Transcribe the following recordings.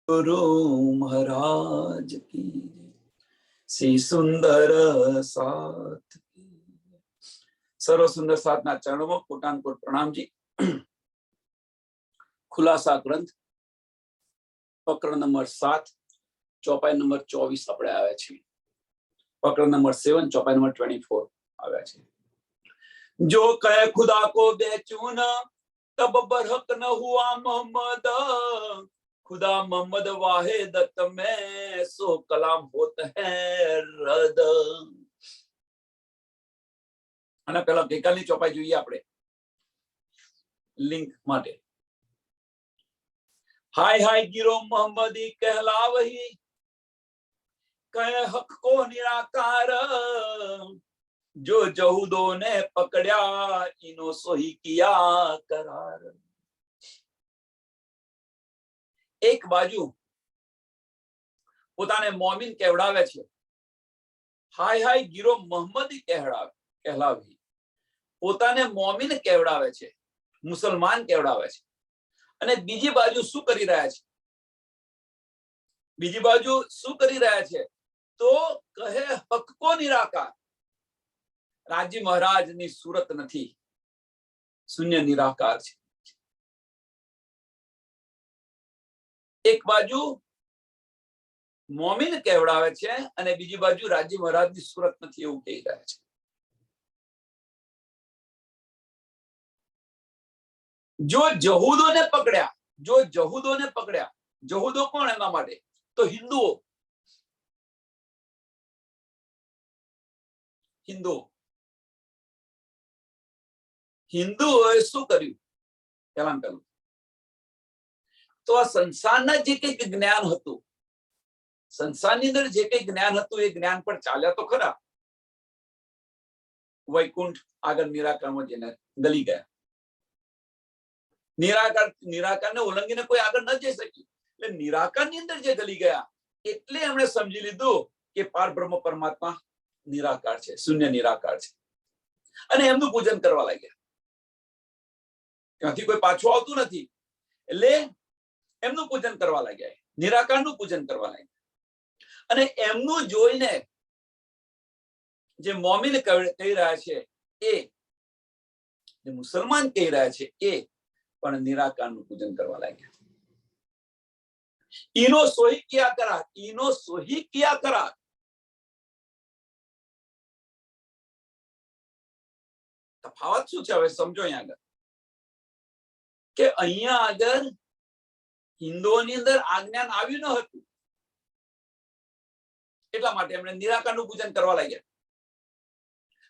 गुरु महाराज की श्री सुंदर साथ की सर्व सुंदर साथ ना चरणों में कोटान कोट प्रणाम जी। खुलासा ग्रंथ प्रकरण नंबर 7 चौपाई नंबर 24 આપણે આવ્યા છે। प्रकरण नंबर 7 चौपाई नंबर 24 આવ્યા છે। जो कहे खुदा को बेचूं न तब बरहक न हुआ मोहम्मद, खुदा मोहम्मद वाहिदत में सो कलाम होत है रद। આના પહેલા ગઈકાલની ચોપાઈ જોઈએ આપણે લિંક માટે। हाय हाय गिरो मोहम्मदी कहलावही, कहे हक को निराकार, जो जहूदों ने पकड़या इनो सोही किया करार। एक बाजू પોતાને મોમિન કહેવડાવે છે, હાય હાય ગીરો મોહમ્મદી કહેલાવી, પોતાને મોમિન કહેવડાવે છે, મુસલમાન કહેવડાવે છે। અને બીજી બાજુ શું કરી રહ્યા છે? બીજી બાજુ શું કરી રહ્યા છે? તો કહે હક કો નિરાકાર, રાજી મહારાજની સુરત નથી, શૂન્ય નિરાકાર છે। એક બાજુ મોમિન કહેવડાવે છે અને બીજી બાજુ રાજી મહારાજની સુરત નથી એવું કહી રહ્યા છે। जो जहूदों ने पकड़ा, जो जहूदों ने पकड़ा, जहूदो कौन है ना माटे? तो हिंदुओं, हिंदू हिंदुओए શું કર્યું? પહેલા તો આ સંસારના જે કંઈક જ્ઞાન હતું, સંસારની અંદર જે કંઈક જ્ઞાન હતું એ જ્ઞાન પર ચાલ્યા તો ખરા। વૈકુંઠ આગળ નિરાકારમાં જઈને ગલી ગયા। નિરાકારને ઉલ્લંઘીને કોઈ આગળ ન જઈ શક્યું, એટલે નિરાકારની અંદર જે ગલી ગયા એટલે એમણે સમજી લીધું કે પારબ્રહ્મ પરમાત્મા નિરાકાર છે, શૂન્ય નિરાકાર છે, અને એમનું પૂજન કરવા લાગ્યા। ત્યાંથી કોઈ પાછું આવતું નથી એટલે એમનું પૂજન કરવા લાગ્યા, નિરાકારનું પૂજન કરવા લાગ્યા। અને એમનું જોઈને જે મોમિન કહી રહ્યા છે એ, જે મુસલમાન કહી રહ્યા છે એ પણ નિરાકારનું પૂજન કરવા લાગ્યા। ઈનો સોહી કિયા કરાર, ઈનો સોહી કિયા કરાર। તફાવત શું છે હવે સમજો અહીંયા આગળ કે અહીંયા આગળ હિન્દુઓની અંદર આ જ્ઞાન આવ્યું ન હતું એટલા માટે એમણે નિરાકારનું પૂજન કરવા લાગ્યા।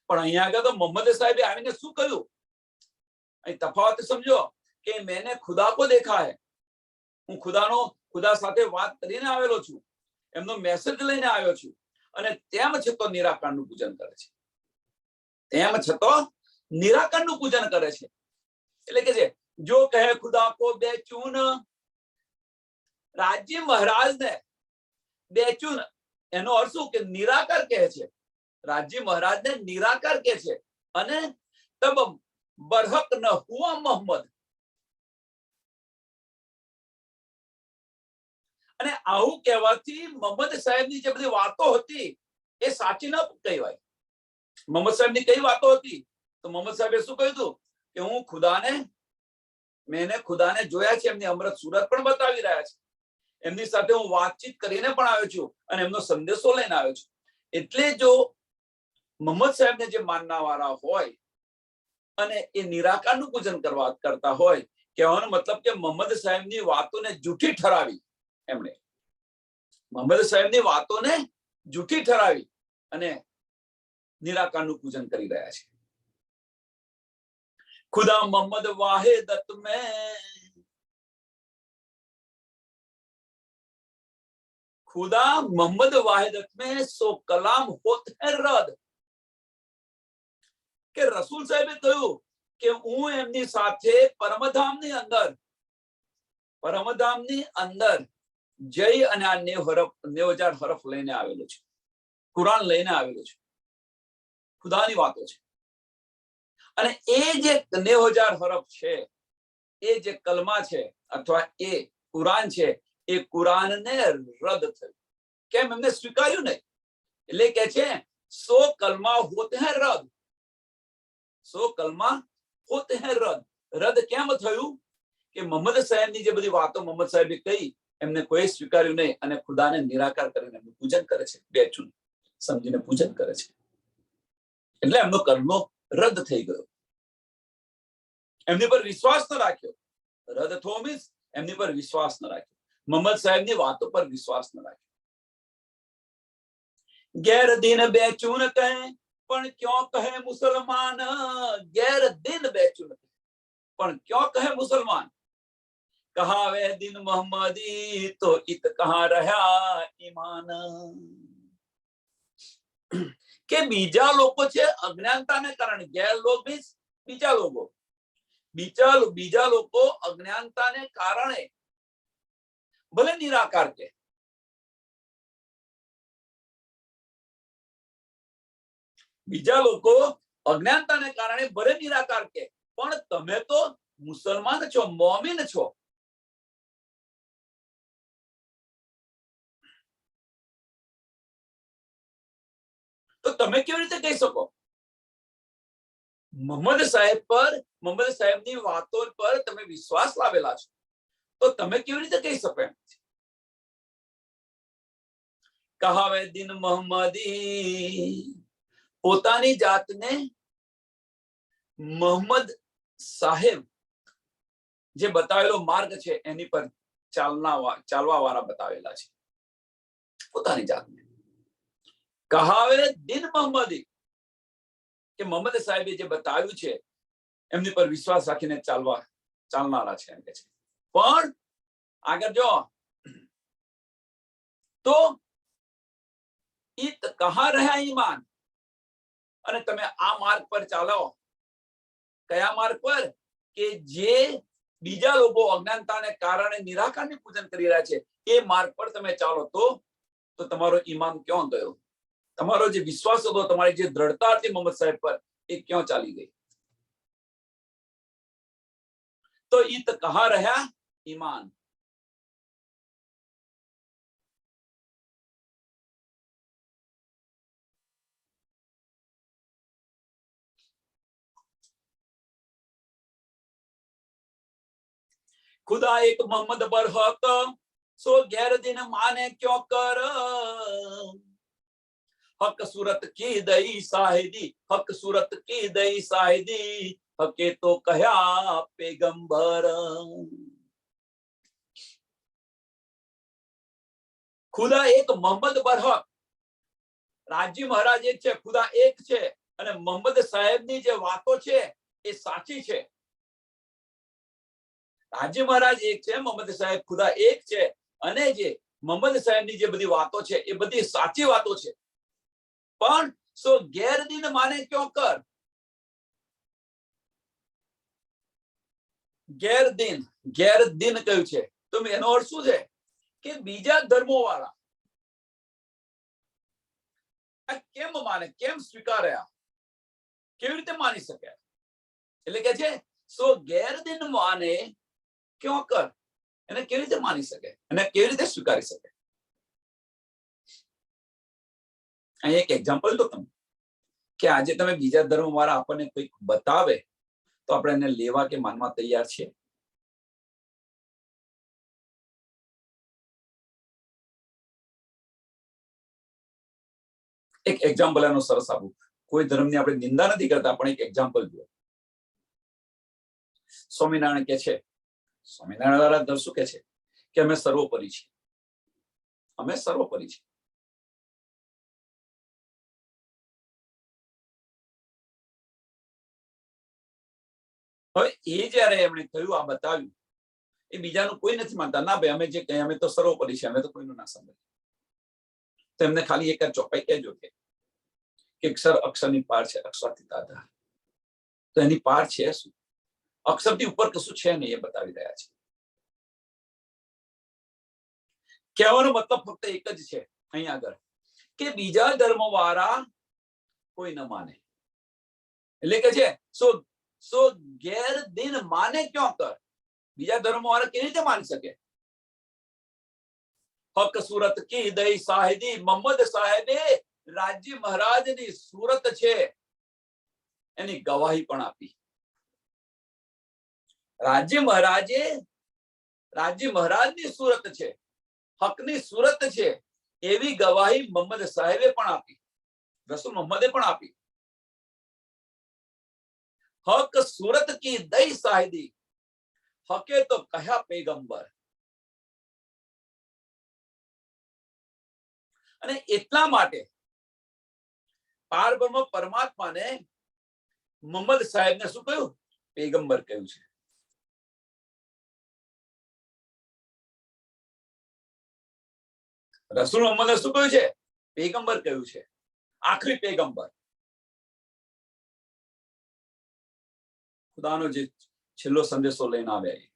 પણ અહીંયા આગળ તો મોહમ્મદ સાહેબે આવીને શું કહ્યું? અહીં તફાવત સમજો કે मैंने खुदा को देखा है, હું ખુદા સાથે વાત કરીને આવેલો છું, એમનો મેસેજ લઈને આવ્યો છું, અને તેમ છતાં નિરાકારનું પૂજન કરે છે, તેમ છતાં નિરાકારનું પૂજન કરે છે। એટલે કે છે જો કહે ખુદા કો બેચૂન, રાજ્ય મહારાજને બેચૂન એનો અર્થ શું કે નિરાકાર કહે છે, રાજ્ય મહારાજને નિરાકાર કહે છે। અને તબ બરહક ન હુઆ મોહમ્મદ, અને આવું કહેવાથી મોહમ્મદ સાહેબની જે બધી વાતો હતી એ સાચી ન કહેવાય। મોહમ્મદ સાહેબની કઈ વાતો હતી? તો મોહમ્મદ સાહેબે શું કહ્યું હતું કે હું મેને ખુદાને જોયા છે, એમની અમૃત સુરત પણ બતાવી રહ્યા છે, એમની સાથે હું વાતચીત કરીને પણ આવ્યો છું અને એમનો સંદેશો લઈને આવ્યો છું। એટલે જો મોહમ્મદ સાહેબને જે માનના વાળા હોય અને એ નિરાકારનું પૂજન કરતા હોય, કહેવાનો મતલબ કે મોહમ્મદ સાહેબની વાતોને જૂઠી ઠરાવી, એમણે મોહમ્મદ સાહેબની વાતોને જૂઠી ઠરાવી અને નિરાકારનું પૂજન કરી રહ્યા છે। खुदा मोहम्मद वाहिदत में, खुदा मोहम्मद वाहिदत में सो कलाम होत है रद। કે રસૂલ સાહેબે કહ્યું કે હું એમની સાથે પરમધામની અંદર જય અને આ 9000 હરફ લઈને આવેલો છું, કુરાન લઈને આવેલો છું, ખુદાની વાતો છે। અને એ જે 9000 હરફ છે, એ જે કલમા છે અથવા એ કુરાન છે, એ કુરાનને રદ થયું. કેમ? એમને સ્વીકાર્યું નહીં. એટલે કે છે 100 કલમા હોતે હૈ રદ, 100 કલમા હોતે હૈ રદ. રદ કેમ થયું? કે મોહમ્મદ સાહેબની જે બધી વાતો મોહમ્મદ સાહેબે કહી એમને કોઈ સ્વીકાર્યું નહીં અને ખુદાને નિરાકાર કરીને એમનું પૂજન કરે છે, બેચું સમજીને પૂજન કરે છે. એટલે એમનો કલમો રદ થઈ ગયો. એમની પર વિશ્વાસ ન રાખ્યો. રદ થવો મીન્સ એમની પર વિશ્વાસ ન રાખ્યો, મોહમ્મદ સાહેબની વાતો પર વિશ્વાસ ન રાખ્યો. ગેર દિન બેચૂન કહે પણ ક્यों કહે મુસલમાન, ગેર દિન બેચૂન પણ क्यों કહે મુસલમાન. કહાવે દિન મોહમ્મદી તો ઇત કહા રહ્યા ઈમાન. કે બીજા લોકો છે અજ્ઞાનતાને કારણે, ગેર લોગ મીન્સ બીજા લોકો, બીજા લોકો અજ્ઞાનતાને કારણે ભલે નિરાકાર કે, બીજા લોકો અજ્ઞાનતાને કારણે ભલે નિરાકાર કે, પણ તમે તો મુસલમાન છો, મોમિન છો. તો તમે કેવી રીતે કહી શકો? મોહમ્મદ સાહેબ પર, મોહમ્મદ સાહેબની વાતો પર તમે વિશ્વાસ લાવેલા છો, તો તમે કેવી રીતે કહી શકો? એમ કહાવે દિન મોહમ્મદી, પોતાની જાતને મોહમ્મદ સાહેબ જે બતાવેલો માર્ગ છે એની પર ચાલવા વાળા બતાવેલા છે. પોતાની જાતને કહાવે દિન મોહમ્મદી, કે મોહમ્મદ સાહેબે જે બતાવ્યું છે એમની પર વિશ્વાસ રાખીને ચાલનારા છે એમ કે છે. પણ આગળ જો તો ઈત કહા રહ્યા ઈમાન, અને તમે આ માર્ગ પર ચાલો. કયા માર્ગ પર? કે જે બીજા લોકો અજ્ઞાનતાને કારણે નિરાકારનું પૂજન કરી રહ્યા છે એ માર્ગ પર તમે ચાલો. તો તમારો ઈમાન ક્યાં ગયો? તમારો જે વિશ્વાસ હતો, તમારી જે દ્રઢતા હતી મોહમ્મદ સાહેબ પર, એ ક્યાં ચાલી ગઈ? તો ઈત કહા રહ્યા ઈમાન. खुदा एक मोहम्मद बरहक सो गैर दिन माने क्यों कर, हक सूरत की दई शाहिदी, हक सूरत की दई शाहिदी, हके तो कहा पैगंबर. खुदा एक मोहम्मद बरहक, રાજી મહારાજ એક છે, ખુદા એક છે, અને મોહમ્મદ સાહેબની જે વાતો છે એ સાચી છે. રાજી મહારાજ એક છે, મોહમ્મદ સાહેબ ખુદા એક છે, અને જે મોહમ્મદ સાહેબની જે બધી વાતો છે એ બધી સાચી વાતો છે. પણ સો ગેરદીન માને ક્यों કર? ગેરદીન કયું છે? તો એનો અર્થ શું છે? કે બીજા ધર્મો વાળા કેમ માને, કેમ સ્વીકાર્યા, કેવી રીતે માની શકે? એટલે કે છે સો ગેરદીન માને ક્यों કર, એને કેવી રીતે માની શકે, એને કેવી રીતે સ્વીકારી શકે? અહીં એક એક્ઝામ્પલ દો તમે, કે આજે તમે બીજા ધર્મ વાળા આપણને કંઈક બતાવે તો આપણે એને લેવા કે માનવા તૈયાર છે? એક એક્ઝામ્પલ એનો સરસ આપું. કોઈ ધર્મની આપણે નિંદા નથી કરતા, પણ એક એક્ઝામ્પલ જુઓ. સ્વામિનારાયણ કે છે, સ્વામિનારાયણ વાળા ધર્મ શું કે છે? કે અમે સર્વોપરી છીએ, અમે સર્વોપરી છીએ. હવે એ જયારે એમણે કહ્યું, આ બતાવ્યું, એ બીજાનું કોઈ નથી માનતા. ના ભાઈ, અમે જે કહીએ અમે તો સર્વોપરી છીએ, અમે તો કોઈનું ના સાંભળીએ. તો એમને ખાલી એક ચોપાઈ કહેજો કે અક્ષર અક્ષરની પાર છે, અક્ષરથી આધાર. તો એની પાર છે શું? અક્ષરથી ઉપર કશું છે નહીં, એ બતાવી રહ્યા છે. કહેવાનો મતલબ ફક્ત એક જ છે અહીં આગળ, કે બીજા ધર્મ વાળા કોઈ ન માને. એટલે કે છે સો ગેર દિન માને ક્यों કર? બીજા ધર્મ વાળા કેવી રીતે માની શકે? હક સુરત કી દઈ સાહેદી, મોહમ્મદ સાહેબે રાજ્ય મહારાજની સુરત છે એની ગવાહી પણ આપી. રાજ્ય મહારાજની સુરત છે, હકની સુરત છે એવી ગવાહી મોહમ્મદ સાહેબે પણ આપી, રસૂલ મોહમ્મદે પણ આપી. હક સુરત કી દઈ સાહેદી, હકે તો કહ્યા પૈગંબર. અને એટલા માટે પારબ્રહ્મ પરમાત્માને મોહમ્મદ સાહેબને શું કહ્યું? પૈગંબર કહ્યું છે. રસૂલ મોહમ્મદે શું કહ્યું છે? પૈગંબર કહ્યું છે, આખરી પૈગંબર. ખુદાનો જે છેલ્લો સંદેશો લઈને આવ્યા.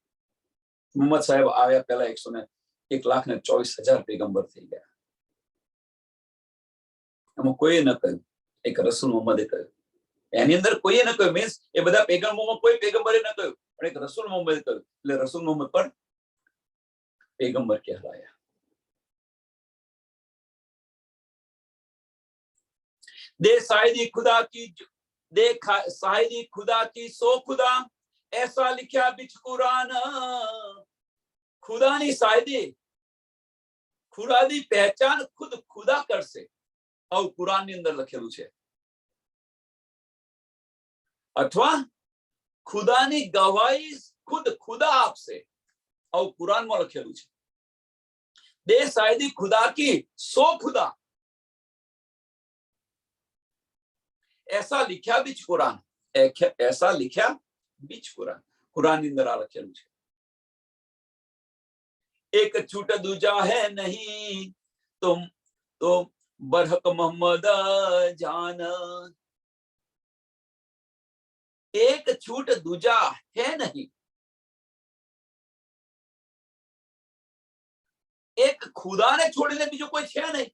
મોહમ્મદ સાહેબ આવ્યા પહેલા 1,24,000 પૈગંબર થઈ ગયા. એમાં કોઈએ ન કહ્યું, એક રસૂલ મોહમ્મદે કહ્યું. એની અંદર કોઈએ ન કહ્યું, મીન્સ એ બધા પૈગંબરોમાં કોઈ પૈગંબરે ન કહ્યું, પણ એક રસૂલ મોહમ્મદે કહ્યું. એટલે રસૂલ મોહમ્મદ પણ પૈગંબર કહેવાયા. दे शायदी खुदा की सो खुदा, ऐसा लिखा बिच कुरान. खुदानी शायदी, ખુદાની પહેચાન ખુદ ખુદા કરશે, આવું કુરાનની અંદર લખેલું છે. અથવા ખુદાની ગવાહી ખુદ ખુદા આપશે, આવું કુરાનમાં લખેલું છે. દે શાયદી ખુદા કી સો ખુદા, ऐसा लिखा बीच कुरान, ऐसा लिखा बीच कुरान. कुरान अंदर आ लखेलू है. एक छूट दूजा है नहीं तुम तो बरहक मोहम्मद जान. एक छूट दूजा है नहीं, एक खुदाने छोड़ीने बीजो कोई है नहीं.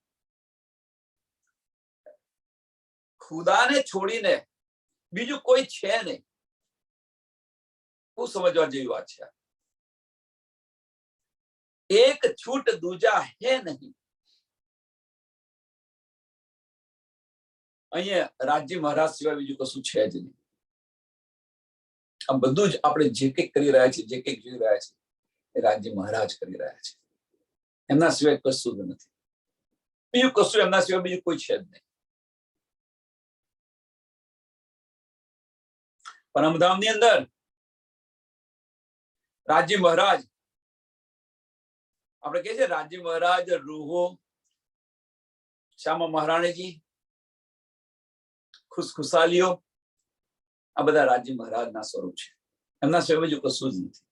खुदाने छोड़ीने बीजू कोई है नहीं. वो समझवा जेवी बात है. एक छूट दूजा है नहीं. અહીંયા રાજ્ય મહારાજ સિવાય બીજું કશું છે જ નહીં. આ બધું જ આપણે જે કંઈક કરી રહ્યા છીએ, જે કંઈક જોઈ રહ્યા છીએ, એ રાજ્ય મહારાજ કરી રહ્યા છે. એમના સિવાય કશું જ નથી. બીજું કશું એમના સિવાય બીજું કોઈ છે જ નહીં. પરમધામની અંદર રાજ્ય મહારાજ, આપણે કહીએ છીએ રાજ્ય મહારાજ, રૂહો, શ્યામા મહારાણીજી, ખુશખુશાલીઓ, આ બધા રાજ્ય મહારાજના સ્વરૂપ છે. એમના સિવાય બીજું કશું જ નથી.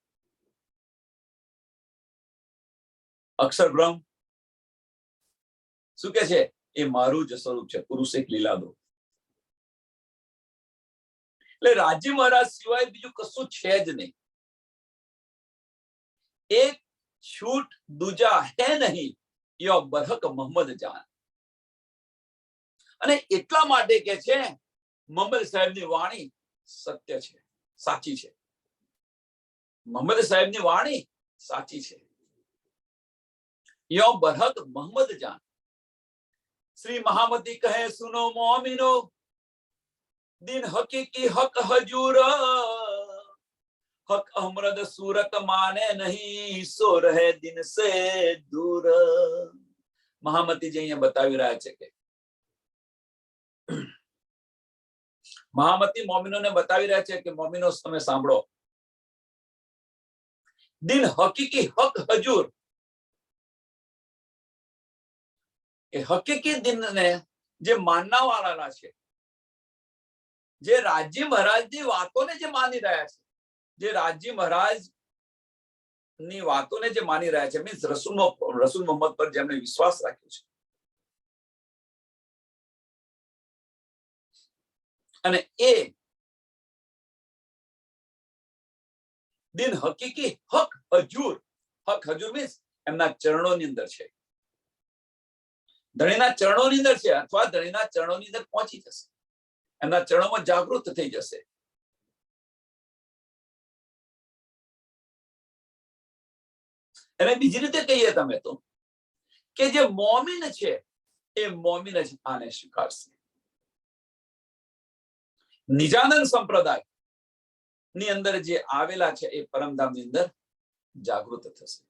અક્ષર બ્રહ્મ શું કે છે? એ મારું જ સ્વરૂપ છે, પુરુષ એક લીલા દો. એટલે રાજ્ય મહારાજ સિવાય બીજું કશું છે જ નહીં. એક છૂટ દૂજા હે નહીં, યો બરહક મોહમ્મદ જાન. અને એટલા માટે કે છે મોહમ્મદ સાહેબની વાણી સત્ય છે, સાચી છે. મોહમ્મદ સાહેબની વાણી સાચી છે. યો બરહક મોહમ્મદ જાન. શ્રી મહામતી કહે સુનો મોમિનો, दिन हकीकी हक हजूर, हक अमरद सूरत माने नहीं, सो रहे दिन से दूर. મહામતી જે અહીંયા બતાવી રહ્યા છે કે મહામતી મોમિનોને બતાવી રહ્યા છે કે મોમિનો તમે સાંભળો, દિન હકીકી હક હજૂર, એ હકીકી દિનને જે માનવા વાળા છે, જે રાજ્ય મહારાજની વાતોને જે માની રહ્યા છે, જે રાજ્ય મહારાજની વાતોને જે માની રહ્યા છે, મીન્સ રસૂલ મોહમ્મદ પર જેમને વિશ્વાસ રાખ્યો છે, અને એ દિન હકીકી હક હજૂર, હક હજૂર મીન્સ એમના ચરણોની અંદર છે, ધણીના ચરણોની અંદર છે, અથવા ધણીના ચરણોની અંદર પહોંચી જશે, એમના ચરણોમાં જાગૃત થઈ જશે. અને બીજી રીતે કહીએ તમે તો કે જે મોમીન છે એ મોમીન જ આને સ્વીકારશે. નિજાનંદ સંપ્રદાય ની અંદર જે આવેલા છે એ પરમધામની અંદર જાગૃત થશે.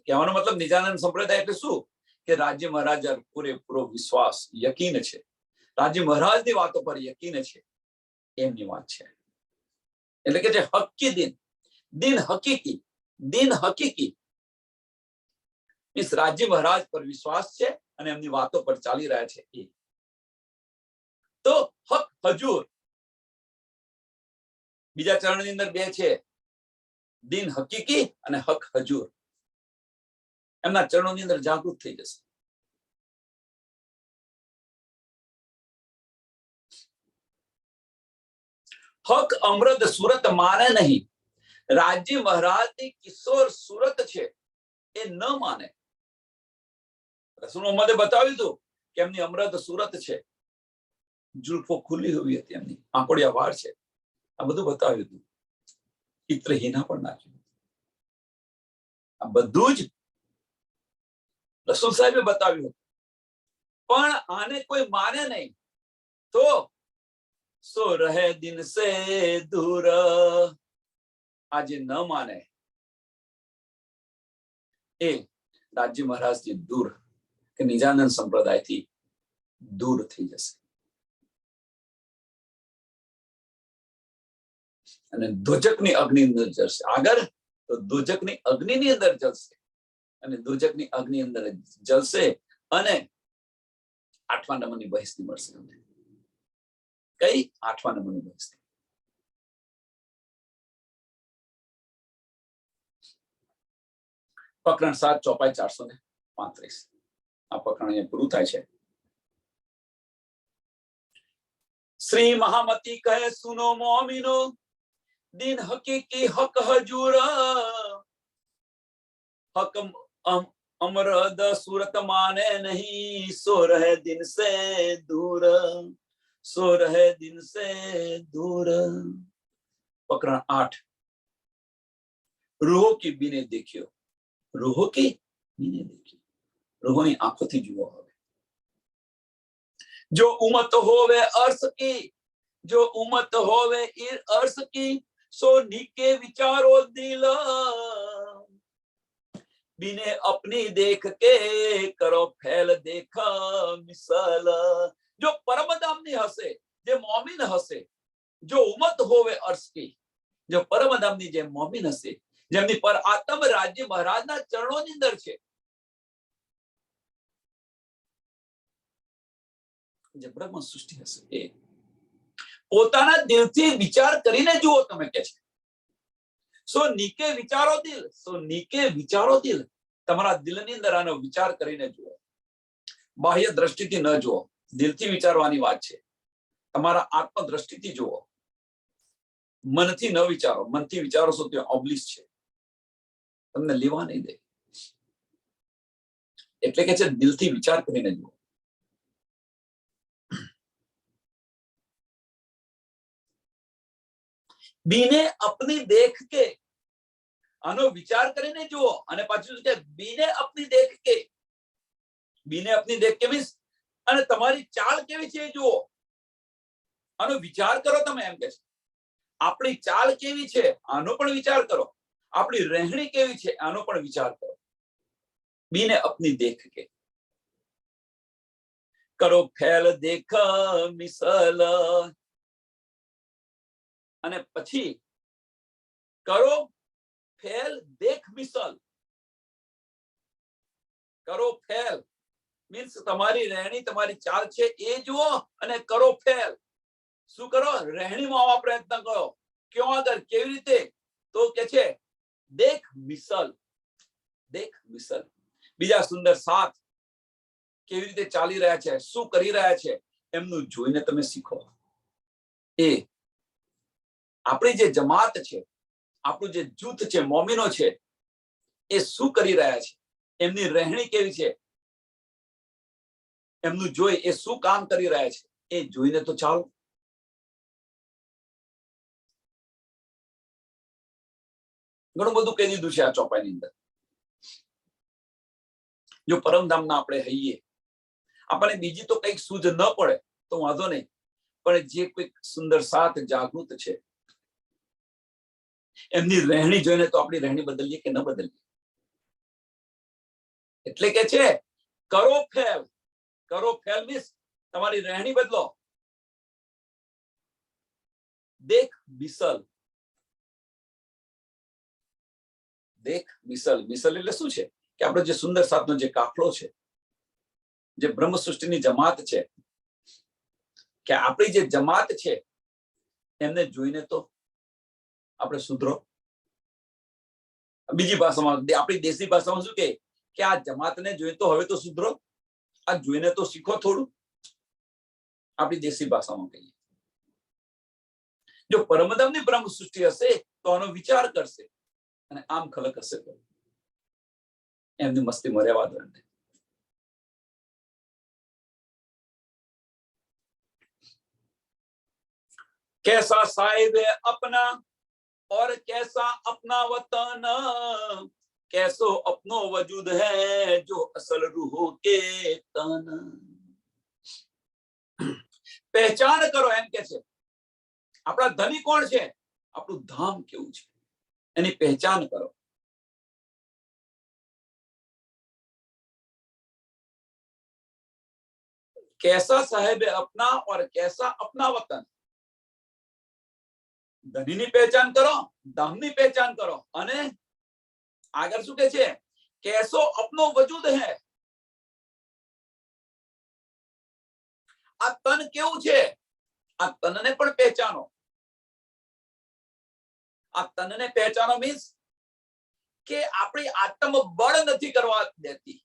કહેવાનો મતલબ નિજાનંદ સંપ્રદાય એટલે શું? કે રાજ્ય મહારાજ પૂરેપૂરો વિશ્વાસ, યકીન છે. રાજ્ય મહારાજની વાતો પર યકીન છે, એમની વાત છે. એટલે કે જે હક્કી દિન હકીકી રાજ્ય મહારાજ પર વિશ્વાસ છે અને એમની વાતો પર ચાલી રહ્યા છે. એ તો હક હજૂર બીજા ચરણની અંદર બે છે, દિન હકીકી અને હક હજૂર. એમના ચરણોની અંદર જાગૃત થઈ જશે. હક અમૃત સુરત માને નહીં. રાજ્ય મહારાજની કિશોર સુરત છે એ ન માને. રસૂલ મોહમ્મદે બતાવ્યું હતું કે એમની અમૃત સુરત છે, જુલ્ફો ખુલ્લી હોવી હતી, એમની આંકોડિયા વાળ છે, આ બધું બતાવ્યું હતું. ચિત્રહીના પણ નાખ્યું. આ બધું જ રસૂલ સાહેબે બતાવ્યું. પણ આને કોઈ માને નહીં તો સો રહે દિન સે દૂર. આજે ન માને એ રાજ્ય મહારાજથી દૂર કે નિજાનંદ સંપ્રદાયથી દૂર થઈ જશે અને દુર્જકની અગ્નિ અંદર જશે. આગળ તો દુર્જકની અગ્નિની અંદર જલશે અને દુર્જકની અગ્નિ અંદર જલશે અને 8મા નંબરની બહિષ્ઠી મળશે. કઈ 8મા નંબરની બહિષ્ઠી? પ્રકરણ 7 ચોપાઈ 435. આ પ્રકરણ અહીંયા પૂરું થાય છે. શ્રી મહામતી કહે, સુનો મોમિનો, દિન હકીકી હક હજૂર. હક અમરદ સુરત માને નહીં, સો રહે દિન સે દૂર, સો રહે દિન સે દૂર. પ્રકરણ 8. રૂહો કી બીને દેખ્યો, રૂહો કી બીને દેખ્યો. રૂહોની આંખોથી જુઓ. હવે જો ઉમત હોવે અર્શ કી, જો ઉમત હોવે અર્શ કી, સો નીકે વિચારો દિલ. बिने अपनी देख के करो फैल देखा मिसाल. जो परमधामनी हसे, जे मोमिन हसे, जो उमत होवे अर्श की, जो परमधामनी जे मोमिन हसे, જેમની પર આત્મ રાજ્ય મહારાજના ચરણોની અંદર છે, જે બ્રહ્મ સૃષ્ટિ હશે, એ પોતાના દિલથી વિચાર કરીને જુઓ. તમે કે છે સો નીકે વિચારો દિલ, સો નીકે વિચારો દિલ. તમારા દિલની અંદર આનો વિચાર કરીને જુઓ. બાહ્ય દ્રષ્ટિથી ન જુઓ, દિલથી વિચારવાની વાત છે. તમારા આત્મ દ્રષ્ટિથી જુઓ, મનથી ન વિચારો. મનથી વિચારો છો ત્યાં ઓબ્લિસ છે, તમને લેવા નહીં દે. એટલે કે છે દિલથી વિચાર કરીને જુઓ. બીને અપની દેખ કે, આનો વિચાર કરીને જુઓ. અને પાછું કે બીને અપની દેખ કે, બીને અપની દેખ કે મીન્સ અને તમારી ચાલ કેવી છે જુઓ. આનો વિચાર કરો. તમે એમ કે છે આપણી ચાલ કેવી છે, આનો પણ વિચાર કરો. આપણી રહેણી કેવી છે, આનો પણ વિચાર કરો. બીને અપની દેખ કે કરો ફેલ દેખ મિસલ. અને પછી કરો ફેલ દેખ મિસલ. કરો ફેલ મીન્સ તમારી રહેણી, તમારી ચાલ છે એ જુઓ અને કરો ફેલ. શું કરો? રહેણીમાં આવવા પ્રયત્ન કરો. ક્યાં આગળ, કેવી રીતે? તો કે છે દેખ મિસલ, દેખ મિસલ. બીજા સુંદર 7 કેવી રીતે ચાલી રહ્યા છે, શું કરી રહ્યા છે, એમનું જોઈને તમે શીખો. એ આપણી જે જમાત છે, આપણું જે જૂથ છે, મોમિનો છે, એ શું કરી રહ્યા છે, એમની રહેણી કેવી છે, એમનું જોઈ એ શું કામ કરી રહ્યા છે, એ જોઈને તો ચાલો. ઘણું બધું કહી દીધું છે આ ચોપાઈની અંદર. જો પરમધામના આપણે હૈયે, આપણને બીજી તો કંઈક સૂઝ ન પડે તો વાંધો નહીં, પણ જે કોઈક સુંદર સાથ જાગૃત છે એમની રહેણી જોઈને તો આપણી રહેણી બદલીએ કે ન બદલીએ. એટલે કે છે કરો ફેલ. કરો ફેલ મીન્સ તમારી રહેણી બદલો. દેખ બિસલ. દેખ બિસલ. બિસલ એટલે શું છે કે આપણો જે સુંદર સાથનો જે કાફલો છે, જે બ્રહ્મ સૃષ્ટિની જમાત છે, કે આપણી જે જમાત છે એમને જોઈને તો આપણે સુધરો. બીજી ભાષામાં, આપણી દેશી ભાષામાં શું કે આ જમાતને જોઈને તો હવે તો સુધરો, આ જોઈને તો શીખો થોડું. આપણી દેશી ભાષામાં કહીએ. જો પરમધામની બ્રહ્મ સૃષ્ટિ હશે તો આનો વિચાર કરશે અને આમ ખલક હશે તો એમની મસ્તી મર્યા દો. कैसा साहिब है अपना और कैसा अपना वतन, कैसो अपनो वजूद है जो असल रूह के तन. પહેચાન કરો એમ કે છે. આપણા ધની કોણ છે, આપણું ધામ કેવું છે એની પહેચાન કરો. कैसा साहिब है अपना और कैसा अपना वतन. ધનીની પહેચાન કરો, ધામની પહેચાન કરો, અને આગળ શું કે છે, કેસો અપનો વજૂદ હે. આ તન કેવું છે, આ તનને પણ પહેચાનો. આ તનને પહેચાનો મીન્સ કે આપણી આત્મ બળ નથી કરવા દેતી.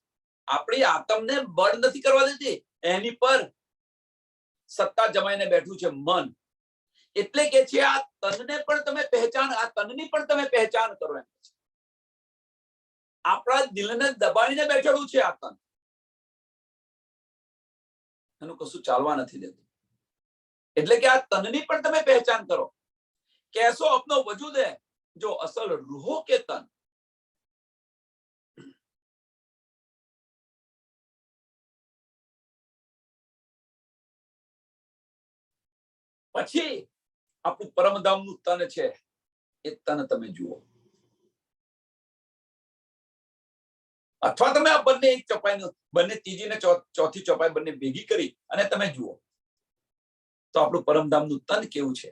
આપણી આત્મને બળ નથી કરવા દેતી, એની પર સત્તા જમાઈને બેઠું છે મન. એટલે કે છે આ તનને પણ તમે પહેચાન, આ તનની પણ તમે પહેચાન કરો એમ છે. આપણા દિલને દબાવીને બેઠેલું છે આ તન, એનું કશું ચાલવા નથી દેતું. એટલે કે આ તનની પણ તમે પહેચાન કરો. કેસો અપનો વજૂદ હે જો અસલ રૂહો કે તન. પછી આપણું પરમધામનું તન છે, એ તન તમે જુઓ. અથવા તમે આ બંને એક ચોપાઈ, બંને ત્રીજી ને ચોથી ચોપાઈ બંને ભેગી કરી અને તમે જુઓ તો આપણું પરમધામનું તન કેવું છે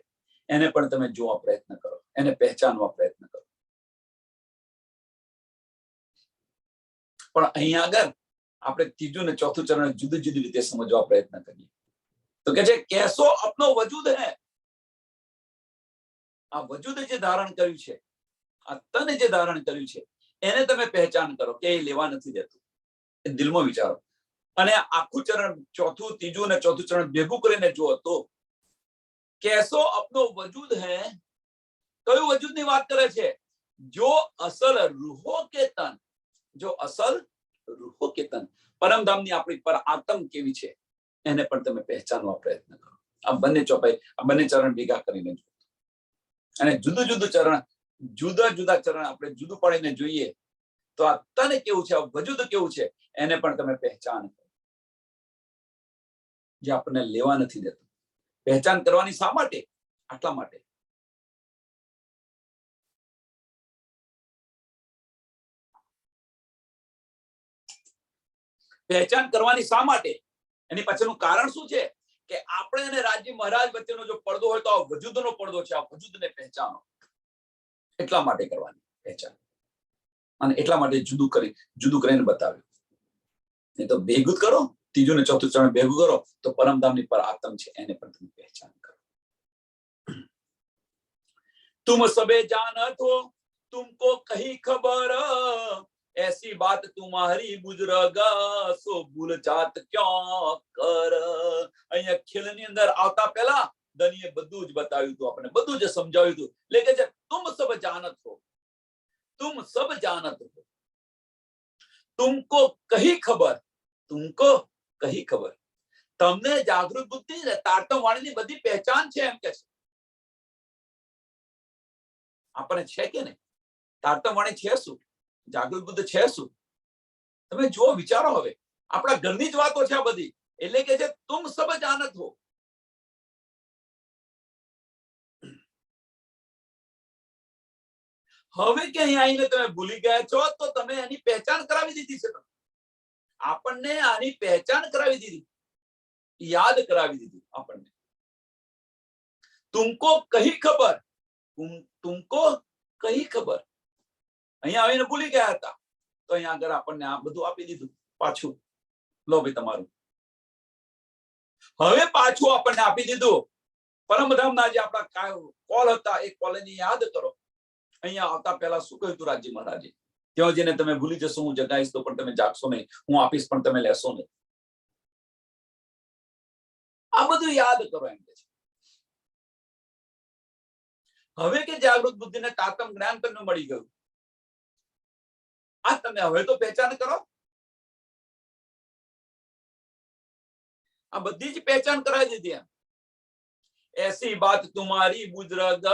એને પણ તમે જોવા પ્રયત્ન કરો, એને પહેચાનવા પ્રયત્ન કરો. પણ અહીંયા આગળ આપણે ત્રીજું ને ચોથું ચરણ જુદી જુદી રીતે સમજવા પ્રયત્ન કરીએ તો કે છે કેસો અપનો વજૂદ હે. આ વજૂદ જે ધારણ કર્યું છે, આ તન જે ધારણ કર્યું છે, એને તમે પહેચાન કરો કે એ લેવા નથી દેતું. એ દિલમાં વિચારો. અને આખું ચરણ, ચોથું, ત્રીજું ને ચોથું ચરણ ભેગું કરીને જુઓ તો કેસો અપનો વજૂદ હે. કયું વજૂદની વાત કરે છે? જો અસલ રૂહો કે તન. જો અસલ રૂહો કે તન. પરમધામની આપણી પર આત્મ કેવી છે એને પણ તમે પહેચાનવા પ્રયત્ન કરો. આ બંને ચોપાઈ, આ બંને ચરણ ભેગા કરીને જુઓ અને જુદું જુદું ચરણ, જુદા જુદા ચરણ આપણે જુદું પાડીને જોઈએ તો આ તન કેવું છે, આ વજૂદ કેવું છે એને પણ તમે પહેચાન કરો. જે આપણને લેવા નથી દેતું. પહેચાન કરવાની શા માટે? આટલા માટે પહેચાન કરવાની શા માટે? એની પાછળનું કારણ શું છે કે આપણે અને રાજ્ય મહારાજ વચ્ચેનો જો પડદો હોય તો આ વજૂદનો પડદો છે. આ વજૂદને પહેચાનો. એટલા માટે કરવાની પહેચાન, અને એટલા માટે જુદું કરીને બતાવ્યું. નહીં તો ભેગું કરો, ત્રીજું ને ચોથું ચરણ ભેગું કરો તો પરમધામની પર આત્મ છે એને પણ તમે પહેચાન કરો. तुम सबे जानत हो तुमको कहीं खबर, ऐसी बात तुम्हारी बुजुर्गा સો ભૂલ જાત ક્યાં કર. અહીંયા ખેલની અંદર આવતા પહેલા ધનીએ બધું જ બતાવ્યું હતું, આપણે બધું જ સમજાવ્યું હતું. એટલે કે છે તુમ સબ જાનત હો, તુમ સબ જાનત હો, તુમકો કહી ખબર, તુમકો કહી ખબર. તમને જાગૃત બુદ્ધિ ને તારતમ વાણીની બધી પહેચાન છે એમ કે છે. આપણને છે કે નહીં? તારતમ વાણી છે શું? જાગૃત બુદ્ધ છે શું? તમે જો વિચારો, હવે આપણા ઘરની જ વાતો છે આ બધી. એટલે કે છે તુમ સબ જાનત હો. હવે કે અહીંયા આવીને તમે ભૂલી ગયા છો તો તમે એની પહેચાન કરાવી દીધી છે. આપણને આની પહેચાન કરાવી દીધી, યાદ કરાવી દીધી આપણને. તુમકો કઈ ખબર, તુમકો કઈ ખબર. અહીંયા આવીને ભૂલી ગયા હતા તો અહીંયા આગળ આપણને આ બધું આપી દીધું પાછું. લો ભાઈ તમારું. હવે પાછું આપણને આપી દીધું. પરમધામના જે આપણા કોલ હતા એ કોલને યાદ કરો. અહીંયા આવતા પહેલા શું કહ્યું હતું રાજ્ય મહારાજે? ત્યાં જઈને તમે ભૂલી જશો, હું જગાઈશ તો પણ તમે જાગશો નહીં, હું આપીશ પણ તમે લેશો નહીં. આ બધું યાદ કરો એમ કે છે. હવે કે જાગૃત બુદ્ધિને તાતમ જ્ઞાન તમને મળી ગયું. આ તમે હવે તો પહેચાન કરો. આ બધી જ પહેચાન કરાવી દીધી. એસી બાત તુમારી બુજરગ,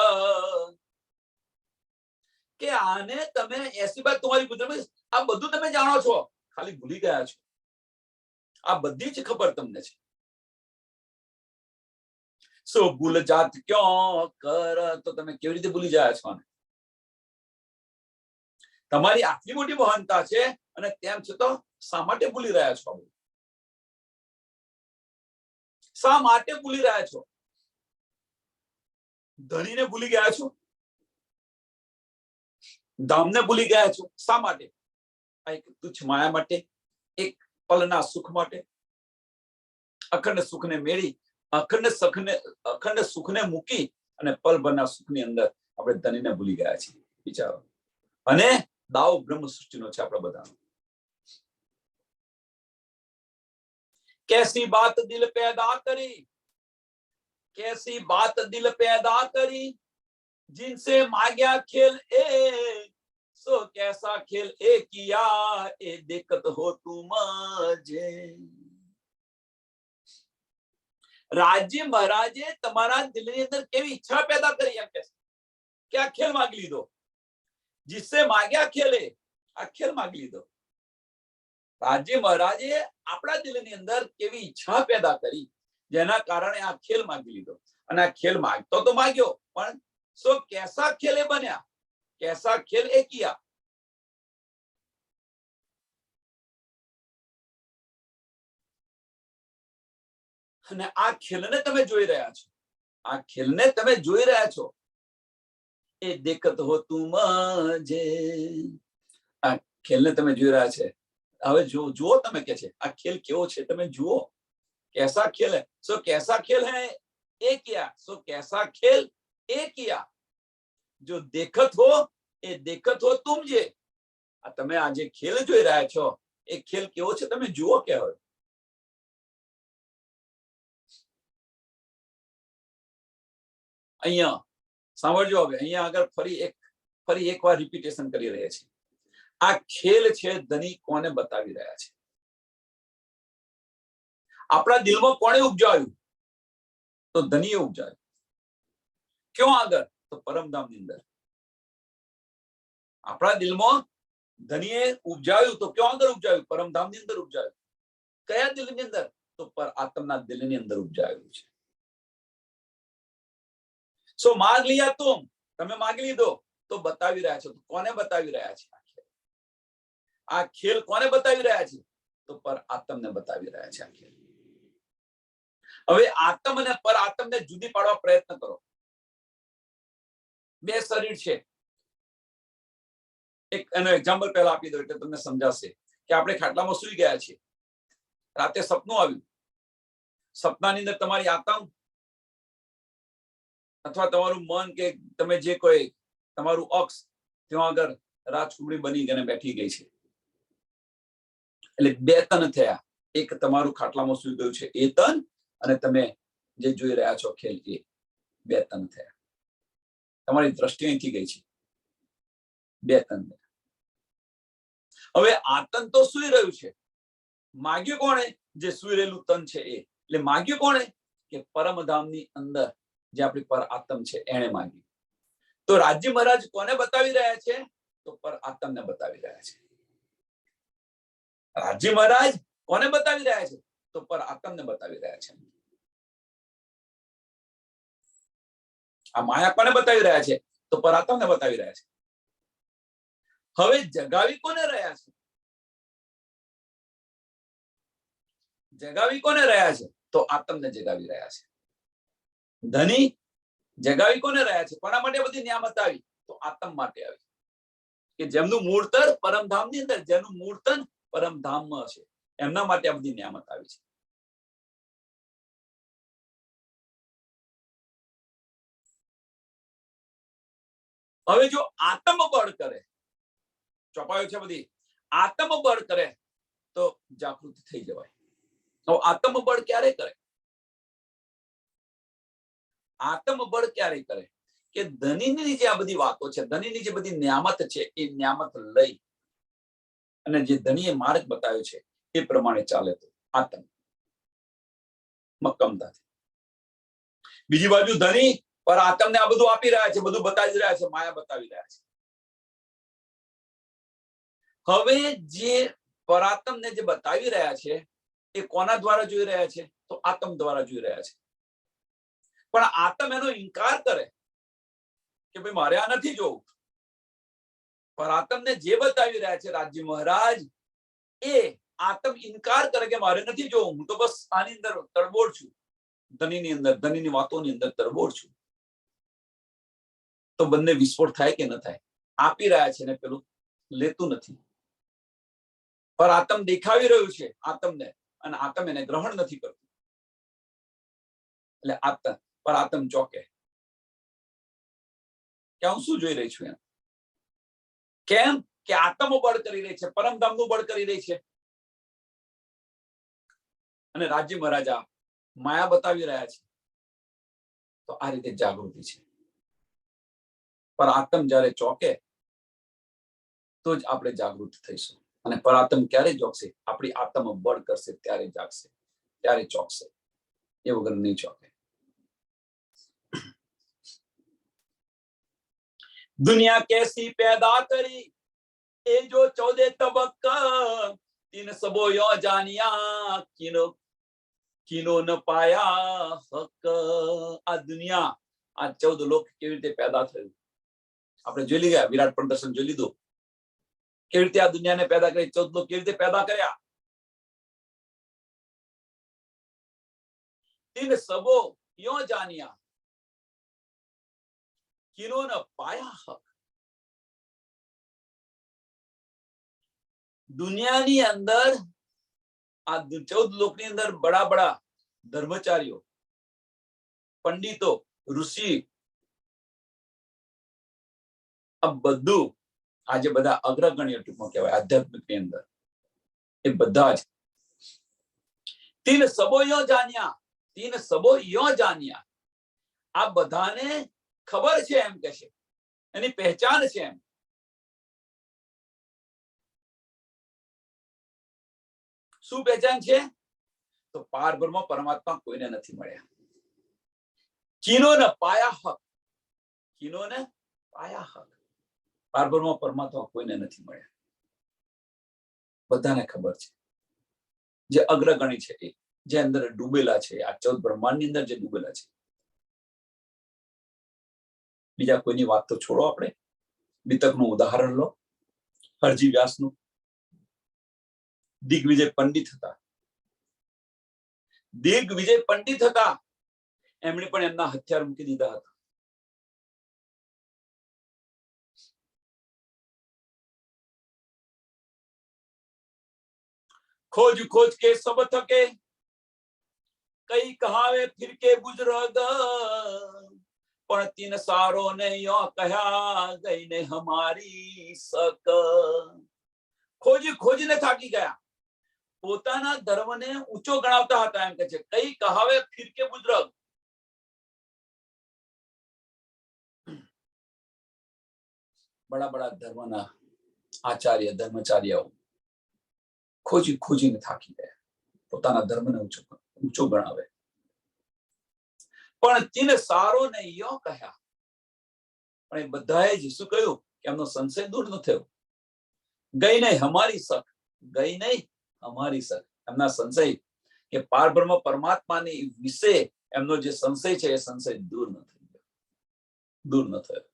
કે આને તમે એસી બાત તમારી બુજરગ, આ બધું તમે જાણો છો, ખાલી ભૂલી ગયા છો. આ બધી જ ખબર તમને છે. સો ભૂલ જાત ક્યાં કર, તો તમે કેવી રીતે ભૂલી ગયા છો આને? તમારી આટલી મોટી મહાનતા છે અને તેમ છતાં શા માટે ભૂલી રહ્યા છો? શા માટે ભૂલી રહ્યા છો? ધણીને ભૂલી ગયા છો, ધામને ભૂલી ગયા છો. શા માટે? એક તુચ્છ માયા માટે, એક પલના સુખ માટે. અખંડ સુખને મેળી, અખંડ સુખને મૂકી અને પલભરના સુખની અંદર આપણે ધણીને ભૂલી ગયા છીએ. વિચારો. અને દાવ બ્રહ્મ સૃષ્ટિનો છે આપણા બધાનો. कैसी बात दिल पैदा करी, कैसी बात दिल पैदा करी, जिनसे मांग्या खेल ए, सो कैसा खेल ए किया, ए देखत हो तुम जे. રાજ્ય મહારાજે તમારા દિલની અંદર કેવી ઈચ્છા પેદા કરી એમ કે આ ખેલ માંગી લીધો. जिससे मांग्या खेले, આ ખેલ માંગી લીધો. રાજ્ય મહારાજે આપણા દિલની અંદર કેવી ઈચ્છા પેદા કરી જેના કારણે આ ખેલ માંગી લીધો. અને આ ખેલ માંગતો તો માંગ્યો, પણ સો કેસા ખેલ એ બન્યા, કેસા ખેલ એ કિયા. અને આ ખેલને તમે જોઈ રહ્યા છો, આ ખેલને તમે જોઈ રહ્યા છો. એ દેખત હો તુમ જે, આ ખેલને તમે જોઈ રહ્યા છે. હવે જુઓ તમે કે છે આ ખેલ કેવો છે, તમે જુઓ. कैसा खेल है, सो कैसा खेल है ए किया, सो कैसा खेल ए किया. जो देखत हो એ દેખત હો તુમ જે. આ તમે આ જે ખેલ જોઈ રહ્યા છો એ ખેલ કેવો છે તમે જુઓ. કે હવે અહીંયા સાંભળજો. હવે અહીંયા આગળ ફરી એક વાર રિપીટેશન કરી રહ્યા છે. આ ખેલ છે ધની કોને બતાવી રહ્યા છે? આપણા દિલમાં કોણે ઉપજાવ્યું? તો ધનીએ ઉપજાવ્યું. ક્યાં આગળ? તો પરમધામની અંદર. આપણા દિલમાં ધનીએ ઉપજાવ્યું તો ક્યાં આગળ ઉપજાવ્યું? પરમધામની અંદર ઉપજાવ્યું. કયા દિલની અંદર? તો પર આત્મના દિલની અંદર ઉપજાવ્યું છે. સો માગ લિયા તુમ, તમે માગી લીધો. તો બતાવી રહ્યા છો. કોને બતાવી રહ્યા છે? આ ખેલ કોને બતાવી રહ્યા છે? તો પર આત્મને બતાવી રહ્યા છે આ ખેલ. હવે આત્મ અને પર આત્મને જુદી પાડવા પ્રયત્ન કરો. બે શરીર છે. એક એનો એક્ઝામ્પલ પહેલા આપી દો એટલે તમને સમજાશે કે આપણે ખાટલામાં સૂઈ ગયા છીએ. રાતે સપનું આવ્યું. સપનાની અંદર તમારી આત્મ અથવા તમારું મન કે તમે જે કોઈ તમારું અક્ષ ત્યાં આગળ રાજકુમારી બની ગઈને બેઠી ગઈ છે. એટલે બે તન થયા. એક તમારું ખાટલામાં સૂઈ ગયું છે એ તન, અને તમે જે જોઈ રહ્યા છો ખેલ એ બે તન થયા. તમારી દ્રષ્ટિ અહીંથી ગઈ છે. બે તન. હવે આ તન તો સૂઈ રહ્યું છે. માગ્યું કોણે? જે સૂઈ રહેલું તન છે એ. એટલે માગ્યું કોણે? કે પરમધામની અંદર જે આપણી પર આત્મ છે એને માગ્યું. તો રાજ્ય મહારાજ કોને બતાવી રહ્યા છે? તો પર આત્મને બતાવી રહ્યા છે. રાજ્ય મહારાજ કોને બતાવી રહ્યા છે? તો પર આત્મને બતાવી રહ્યા છે. આ માયા કોને બતાવી રહ્યા છે? તો પર આત્મને બતાવી રહ્યા છે. હવે જગાવી કોને રહ્યા છે? જગાવી કોને રહ્યા છે? તો આત્મને જગાવી રહ્યા છે. ધની જગાવી કોને રહ્યા છે? કોના માટે બધી નિયામત આવી? તો આત્મ માટે આવી, કે જેમનું મૂળતર પરમધામની અંદર, જેનું મૂળતન પરમધામમાં છે, એમના માટે આ બધી નિયામત આવી છે. હવે જો આત્મ બળ કરે, ચોપાયો છે બધી, આત્મ બળ કરે તો જાગૃતિ થઈ જવાય. તો આત્મ બળ ક્યારે કરે? આત્મ બળ ક્યારે કરે? કે ધનીની જે આ બધી વાતો છે, ધનીની જે બધી નિયામત છે, એ નિયામત લઈ અને જે ધનીએ માર્ગ બતાવ્યો છે એ પ્રમાણે ચાલે તો આત્મ મક્કમતાથી. બીજી બાજુ ધની પર આત્મને આ બધું આપી રહ્યા છે, બધું બતાવી રહ્યા છે, માયા બતાવી રહ્યા છે. હવે જે પરાત્મને જે બતાવી રહ્યા છે એ કોના દ્વારા જોઈ રહ્યા છે? તો આત્મ દ્વારા જોઈ રહ્યા છે. પણ આત્મ એનો ઇનકાર કરે કે ભાઈ મારે આ નથી જોવું. પર આત્મને જે બતાવી રહ્યા છે રાજ્ય મહારાજ, એ આત્મ ઇનકાર કરે કે મારે નથી જોવું, હું તો બસ આની અંદર તરબોળ છું, ધનીની અંદર, ધનીની વાતોની અંદર તરબોળ છું. તો બંને વિસ્ફોટ થાય કે ન થાય? આપી રહ્યા છે ને પેલું લેતું નથી. પર આત્મ દેખાવી રહ્યું છે આત્મને, અને આત્મ એને ગ્રહણ નથી કરતું. એટલે આત્મ પર આત્મ ચોકે કે હું શું જોઈ રહી છું એમ. કેમ? કે આત્મ બળ કરી રહી છે, પરમધામનું બળ કરી રહી છે. અને રાજ્ય મહારાજા માયા બતાવી રહ્યા છે. તો આ રીતે જાગૃતિ છે. પર આત્મ જયારે ચોકે તો જ આપણે જાગૃત થઈશું. અને પરાત્મ ક્યારે જોગશે? આપણી આત્મ બળ કરશે ત્યારે જાગશે, ત્યારે ચોકશે. એ વગર નહીં ચોકે. दुनिया कैसी पैदा करी એ જો 14 તબક્કા, તીન સબો યો જાનિયા, કિનો ન પાયા હક. આ દુનિયા, આ 14 લોક કેવી રીતે પેદા થયું આપણે જોઈ લીધા. વિરાટ પ્રદર્શન જોઈ લીધું. કેવી રીતે આ દુનિયાને પેદા કરી, 14 લોક કેવી રીતે પેદા કર્યા. તીન સબો યો જાનિયા, કિનો ન પાયા હક. દુનિયાની અંદર આ 14 લોકની અંદર બડા બડા ધર્મચારીઓ, પંડિતો, ઋષિ, આ બધું આજે બધા અગ્રગણ્ય ટૂંકમાં કહેવાય આધ્યાત્મિક ની અંદર, એ બધા જ તીન સબો યો જાન્યા, તીન સબો યો જાન્યા. આ બધાને ખબર છે એમ કે છે, એની પહેચાન છે એમ. શું પહેચાન છે? તો પારબ્રહ્મ પરમાત્મા કોઈને નથી મળ્યા. કિનો ને પાયા હક, કિનો ને પાયા હક. પારબ્રહ્મ પરમાત્મા કોઈને નથી મળ્યા. બધાને ખબર છે. જે અગ્રગણી છે, જે અંદર ડૂબેલા છે, આ 14 બ્રહ્માંડની અંદર જે ડૂબેલા છે. બીજા કોઈની વાત તો છોડો. આપણે બીતકનું ઉદાહરણ લો, હરજી વ્યાસનું. દિગ્વિજય પંડિત હતા. દિગ્વિજય પંડિત હતા, એમણે પણ એમના હથિયાર મૂકી દીધા હતા. खोज खोज के सब थके, कई कहावे फिर के बुजुर्ग, पण तीन सारो ने यो कहा गई ने हमारी सक. खोजी खोजीને થાકી ગયા. પોતાના ધર્મને ઊંચો ગણાવતા હતા. એમ કે છે કઈ કહાવે ફિર કે બુજુર્ગ. બડા બડા ધર્મના આચાર્ય, ધર્મચાર્યો ખોજી ખોજીને થાકી ગયા. પોતાના ધર્મને ઊંચો ગણાવે. પણ તીન સારો ને યો કહ્યા. પણ એ બધાએ જ શું કહ્યું કે એમનો સંશય દૂર ન થયો. ગઈ નહીં હમારી સખ, ગઈ નહીં અમારી સાથે એમના સંશય કે પારબ્રહ્મ પરમાત્માની વિશે એમનો જે સંશય છે એ સંશય દૂર ન થઈ ગયો, દૂર ન થયો,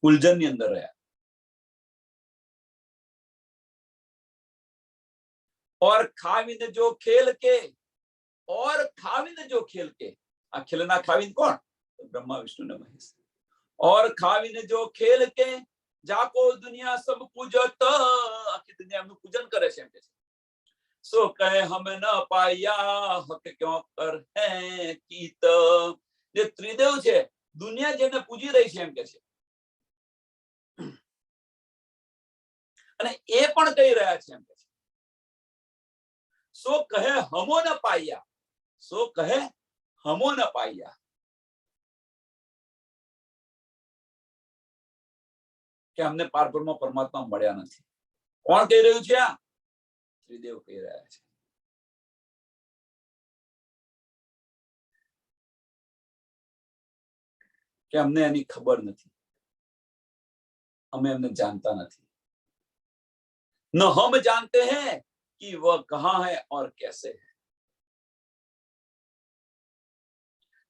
ઉલઝનની અંદર રહ્યા. और खाविन जो खेल के, और खाविन जो खेल के, आ खिलना खाविन कौन? ब्रह्मा विष्णु ने महेश. और खाविन जो खेल के जाको दुनिया सब पूजत, आखी दुनिया में पूजन करे છે એમ કે છે. सो कहे हम न पाया हक क्यों कर है कीत. જે ત્રિદેવ છે દુનિયા જેને પૂજી રહી છે એમ કે છે, અને એ પણ કહી રહ્યા છે એમ કે છે. सो कहे हमो न पाया, सो कहे हमो न पाया. કે અમને પારબ્રહ્મ પરમાત્મા મળ્યા નથી. કોણ કહી રહ્યું છે? આ ત્રિદેવ કહી રહ્યા છે. કે અમને એની ખબર નથી, અમે એમને जानता નથી. न हम जानते हैं कि वह कहां है और कैसे है.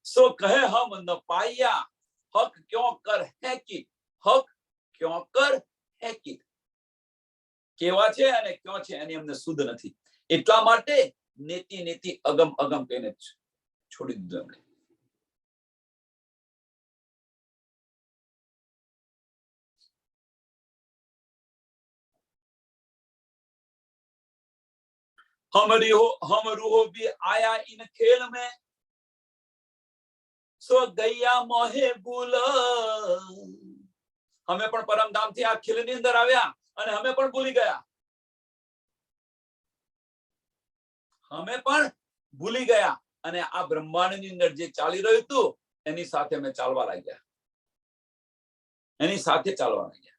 सो कहे हम न पाया हक क्यों कर है कि, हक क्यों कर है कि. કેવા છે અને ક્યાં છે એની અમને સુધ નથી, એટલા માટે નેતિ નેતિ અગમ અગમ કહીને છોડી દીધું એમણે. हम रूहो भी आया इन खेल में, सो गैया मोहे भूल. हमें पण परमधाम थी आ खिलनी अंदर આવ્યા અને हमें पण ભૂલી ગયા, हमें पण ભૂલી ગયા અને આ બ્રહ્માંડની અંદર જે ચાલી રહ્યું હતું એની સાથે અમે ચાલવા લાગ્યા, એની સાથે ચાલવા લાગ્યા.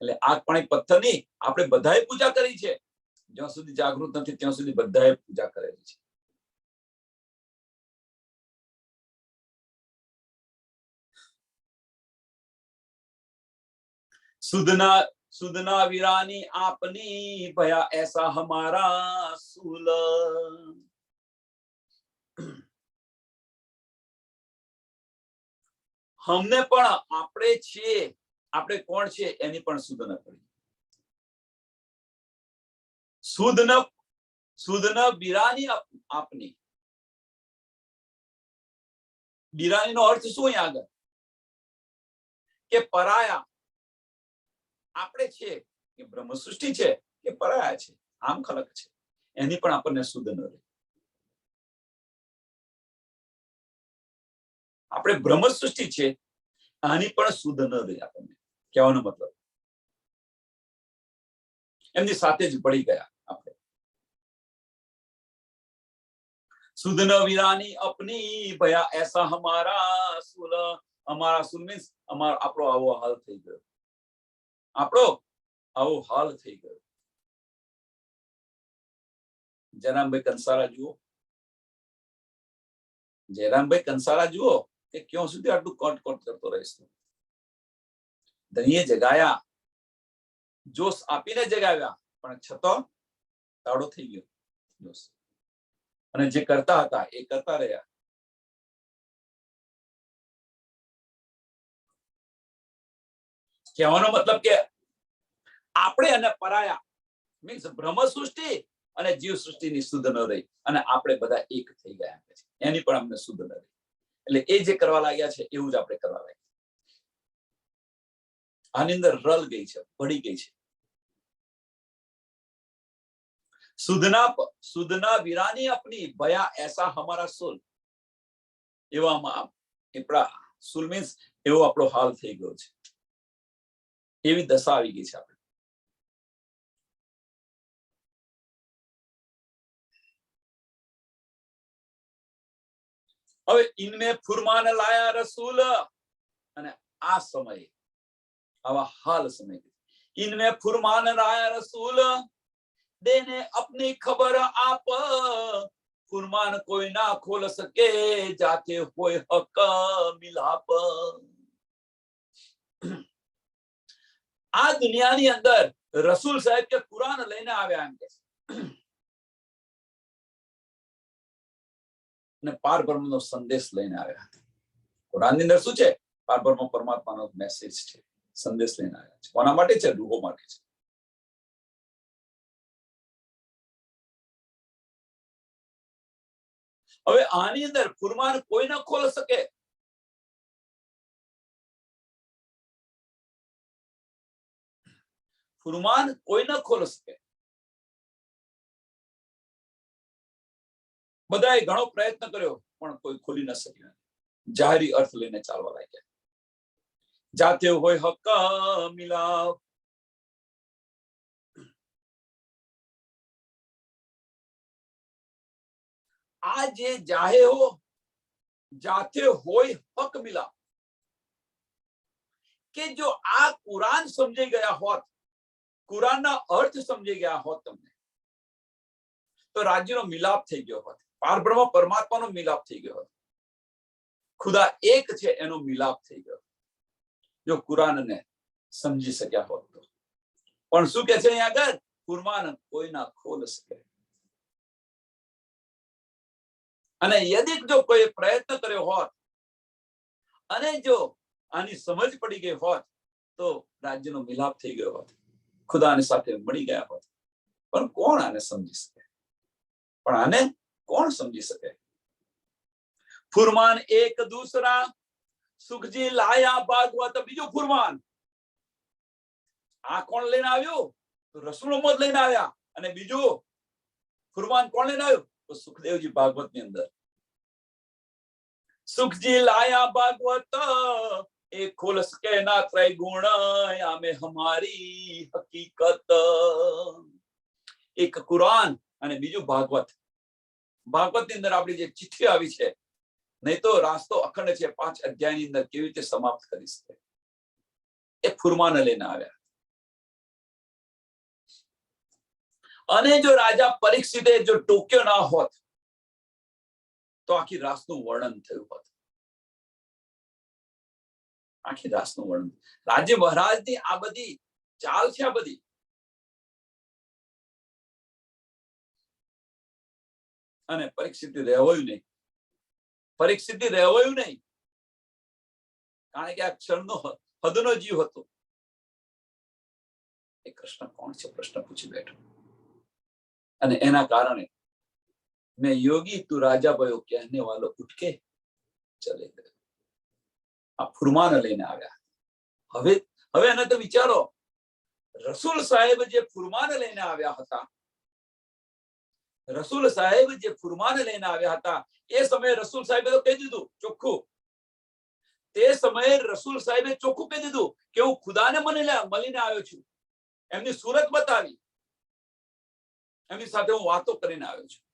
એટલે આ પણ એક પથ્થરની આપણે બધાએ પૂજા કરી છે. જ્યાં સુધી જાગૃત નથી ત્યાં સુધી બધાએ પૂજા કરેલી છે. सुधना सुधना वीरानी आपनी भया ऐसा हमारा सूल. हमने पण આપણે છીએ, આપણે કોણ છે એની પણ સુધ ન પડી. સુધ ન બિરાની આપની. બિરાની નો અર્થ શું અહીંયા આગળ? કે પરાયા. આપણે છે કે બ્રહ્મ સૃષ્ટિ છે કે પરાયા છે, આમ ખલક છે, એની પણ આપણને સુધ ન રહે. આપણે બ્રહ્મ સૃષ્ટિ છે આની પણ સુધ ન રહે આપણને. કહેવાનો મતલબ એમની સાથે જ પડી ગયા આપણે. સુધ ન વીરાની अपनी भया ऐसा हमारा सूल. हमारा सूल मीन्स આપણો આવો હાલ થઈ ગયો, આપણો આવો હાલ થઈ ગયો. જયરામભાઈ કંસારા જુઓ, જયરામભાઈ કંસારા જુઓ કે ક્યાં સુધી આટલું કોટ કોટ કરતો રહીશ. ધણીએ જગાયા, જોશ આપીને જગાવ્યા, પણ છતો તાળો થઈ ગયો જોશ. અને જે કરતા હતા એ કરતા રહ્યા. કહેવાનો મતલબ કે આપણે અને પરાયા મીન્સ બ્રહ્મ સૃષ્ટિ અને જીવ સૃષ્ટિની સુધ ન રહી અને આપણે બધા એક થઈ ગયા છે, એની પણ અમને સુધ ન રહી. એટલે એ જે કરવા લાગ્યા છે એવું જ આપણે કરવા લાગ્યા. આની અંદર રલ ગઈ છે, ભળી ગઈ છે. સુધના વીરાની अपनी भया ऐसा हमारा सूल. એવામાં આપણા सूल मीन्स એવો આપણો હાલ થઈ ગયો છે, એવી દશા આવી ગઈ છે આપણે. હવે ઇનમે ફુરમાન લાયા રસૂલ. અને આ સમયે આવા હાલ સમય ઇનમે ફુરમાન લાયા રસૂલ. देने अपनी खबर आप, फुरमान कोई ना खोल सके, जाते हुए हक मिलाप. આ દુનિયાની અંદર રસૂલ સાહેબ કે કુરાન લઈને આવ્યા એમ કે અને પાર બ્રહ્મનો સંદેશ લઈને આવ્યા હતા. કુરાનની અંદર શું છે? પાર બ્રહ્મ પરમાત્માનો મેસેજ છે, સંદેશ લઈને આવ્યા છે. કોના માટે છે? રૂહો માટે છે. હવે આની અંદર ફુરમાન કોઈ ન ખોલ શકે. ફુરમાન કોઈ ન ખોલ શકે. બધાએ ઘણો પ્રયત્ન કર્યો પણ કોઈ ખોલી ન શક્યું. જાહેરી અર્થ લઈને ચાલવા લાગ્યા. જાતે હોય હક મિલાવ. આ જે જાહે હો જાતે હોય હક મિલાવ, કે જો આ કુરાન સમજાઈ ગયા હોત, કુરાનના અર્થ સમજાઈ ગયા હોત તમને, તો રાજ્યનો મિલાપ થઈ ગયો હોત. પારબ્રહ્મ પરમાત્માનો મિલાપ થઈ ગયો હોત. ખુદા એક છે એનો મિલાપ થઈ ગયો જો કુરાનને સમજી શક્યા હોત તો. પણ શું કે છે અહીંયા આગળ? ફુરમાન કોઈ ના ખોલ શકે. અને યદિ જો કોઈ પ્રયત્ન કર્યો હોત અને જો આની સમજ પડી ગઈ હોત તો રાજ્યનો મિલાપ થઈ ગયો હોત, ખુદાની સાથે મળી ગયા હોત. પણ કોણ આને સમજી શકે? પણ આને કોણ સમજી શકે? ફુરમાન એક દૂસરા, સુખજી લાયા ભાગવત બીજું ફુરમાન. આ કોણ લઈને આવ્યું? તો રસૂલ મોહમ્મદ લઈને આવ્યા. અને બીજું ફુરમાન કોણ લઈને આવ્યું? તો સુખદેવજી ભાગવત ની અંદર. સુખજી લાયા ભાગવત એ ખોલ સકે ના ત્રય ગુણ આમે હમારી હકીકત. એક કુરાન અને બીજું ભાગવત. ભાગવત ની અંદર આપણી જે ચિઠ્ઠી આવી છે, નહીં તો રાસ્તો અખંડ છે, 5 અધ્યાયની અંદર કેવી રીતે સમાપ્ત કરી શકે? એ ફુરમાન લઈને આવ્યા. અને જો રાજા પરીક્ષિતે જો ટોક્યો ના હોત તો આખી રાસનું વર્ણન થયું હોત. આખી રાસનું વર્ણન. રાજ્ય મહારાજની આ બધી ચાલ છે. આ બધી અને પરીક્ષિત રહેવાયું નહીં. પરીક્ષિત રહેવાયું નહીં, કારણ કે આ ક્ષણનો હદનો જીવ હતો. એ કૃષ્ણ કોણ છે પ્રશ્ન પૂછી બેઠો. અને એના કારણે મેં યોગી તું રાજા ભયો કહેને વાલો ઉઠકે ચલે ગયો. આ ફુરમાન લઈને આવ્યા. હવે એને તો વિચારો, રસૂલ સાહેબ જે ફુરમાન લઈને આવ્યા હતા, રસૂલ સાહેબ જે ફુરમાન લઈને આવ્યા હતા, એ સમયે રસૂલ સાહેબે તો કહી દીધું ચોખ્ખું. તે સમયે રસૂલ સાહેબે ચોખ્ખું કહી દીધું કે હું ખુદાને મળીને આવ્યો છું. એમની સુરત બતાવી, એમની સાથે હું વાતો કરીને આવ્યો છું.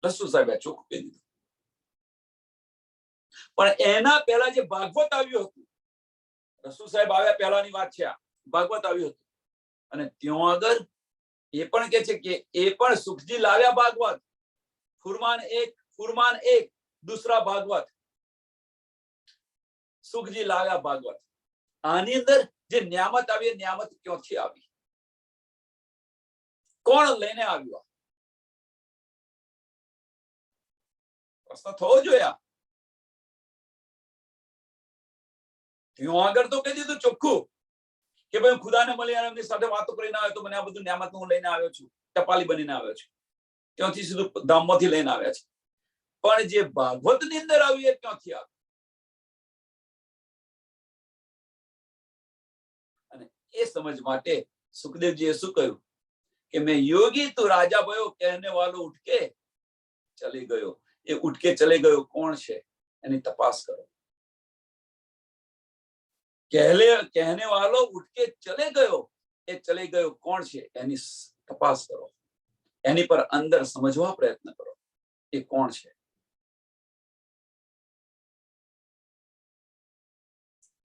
રસૂલ સાહેબે ચોખ્ખું કહી દીધું. પણ એના પહેલા જે ભાગવત આવ્યું હતું, રસૂલ સાહેબ આવ્યા પહેલાની વાત છે, ભાગવત આવ્યું હતું. અને ત્યાં આગળ એ પણ કે છે કે એ પણ સુખજી લાવ્યા ભાગવત. ફુરમાન એક દૂસરા ભાગવત. સુખજી લાવ્યા ભાગવત. આની અંદર જે નિયામત આવી, નિયામત ક્યાંથી આવી? કોણ લઈને આવ્યો? પ્રશ્ન થવો જોઈએ. ત્યાં આગળ તો કહી દીધું ચોખ્ખું કે ભાઈ ખુદાને મળી એમની સાથે વાતો કરીને આવ્યો તો મને આ બધું નિયામત હું લઈને આવ્યો છું, ટપાલી બનીને આવ્યો છું. ત્યાંથી સીધું ધામમાંથી લઈને આવ્યા છે. પણ જે ભાગવત ની અંદર આવ્યું એ ક્યાંથી આવ્યું? અને એ સમજ માટે સુખદેવજીએ શું કહ્યું કે મેં યોગી તું રાજા ભયો કહેને વાલો ઉઠકે ચલી ગયો. એ ઉઠકે ચલે ગયો કોણ છે એની તપાસ કરો. કહેને વાલો ઉઠકે ચલે ગયો, એ ચલે ગયો કોણ છે એની તપાસ કરો. એની પર અંદર સમજવા પ્રયત્ન કરો એ કોણ છે.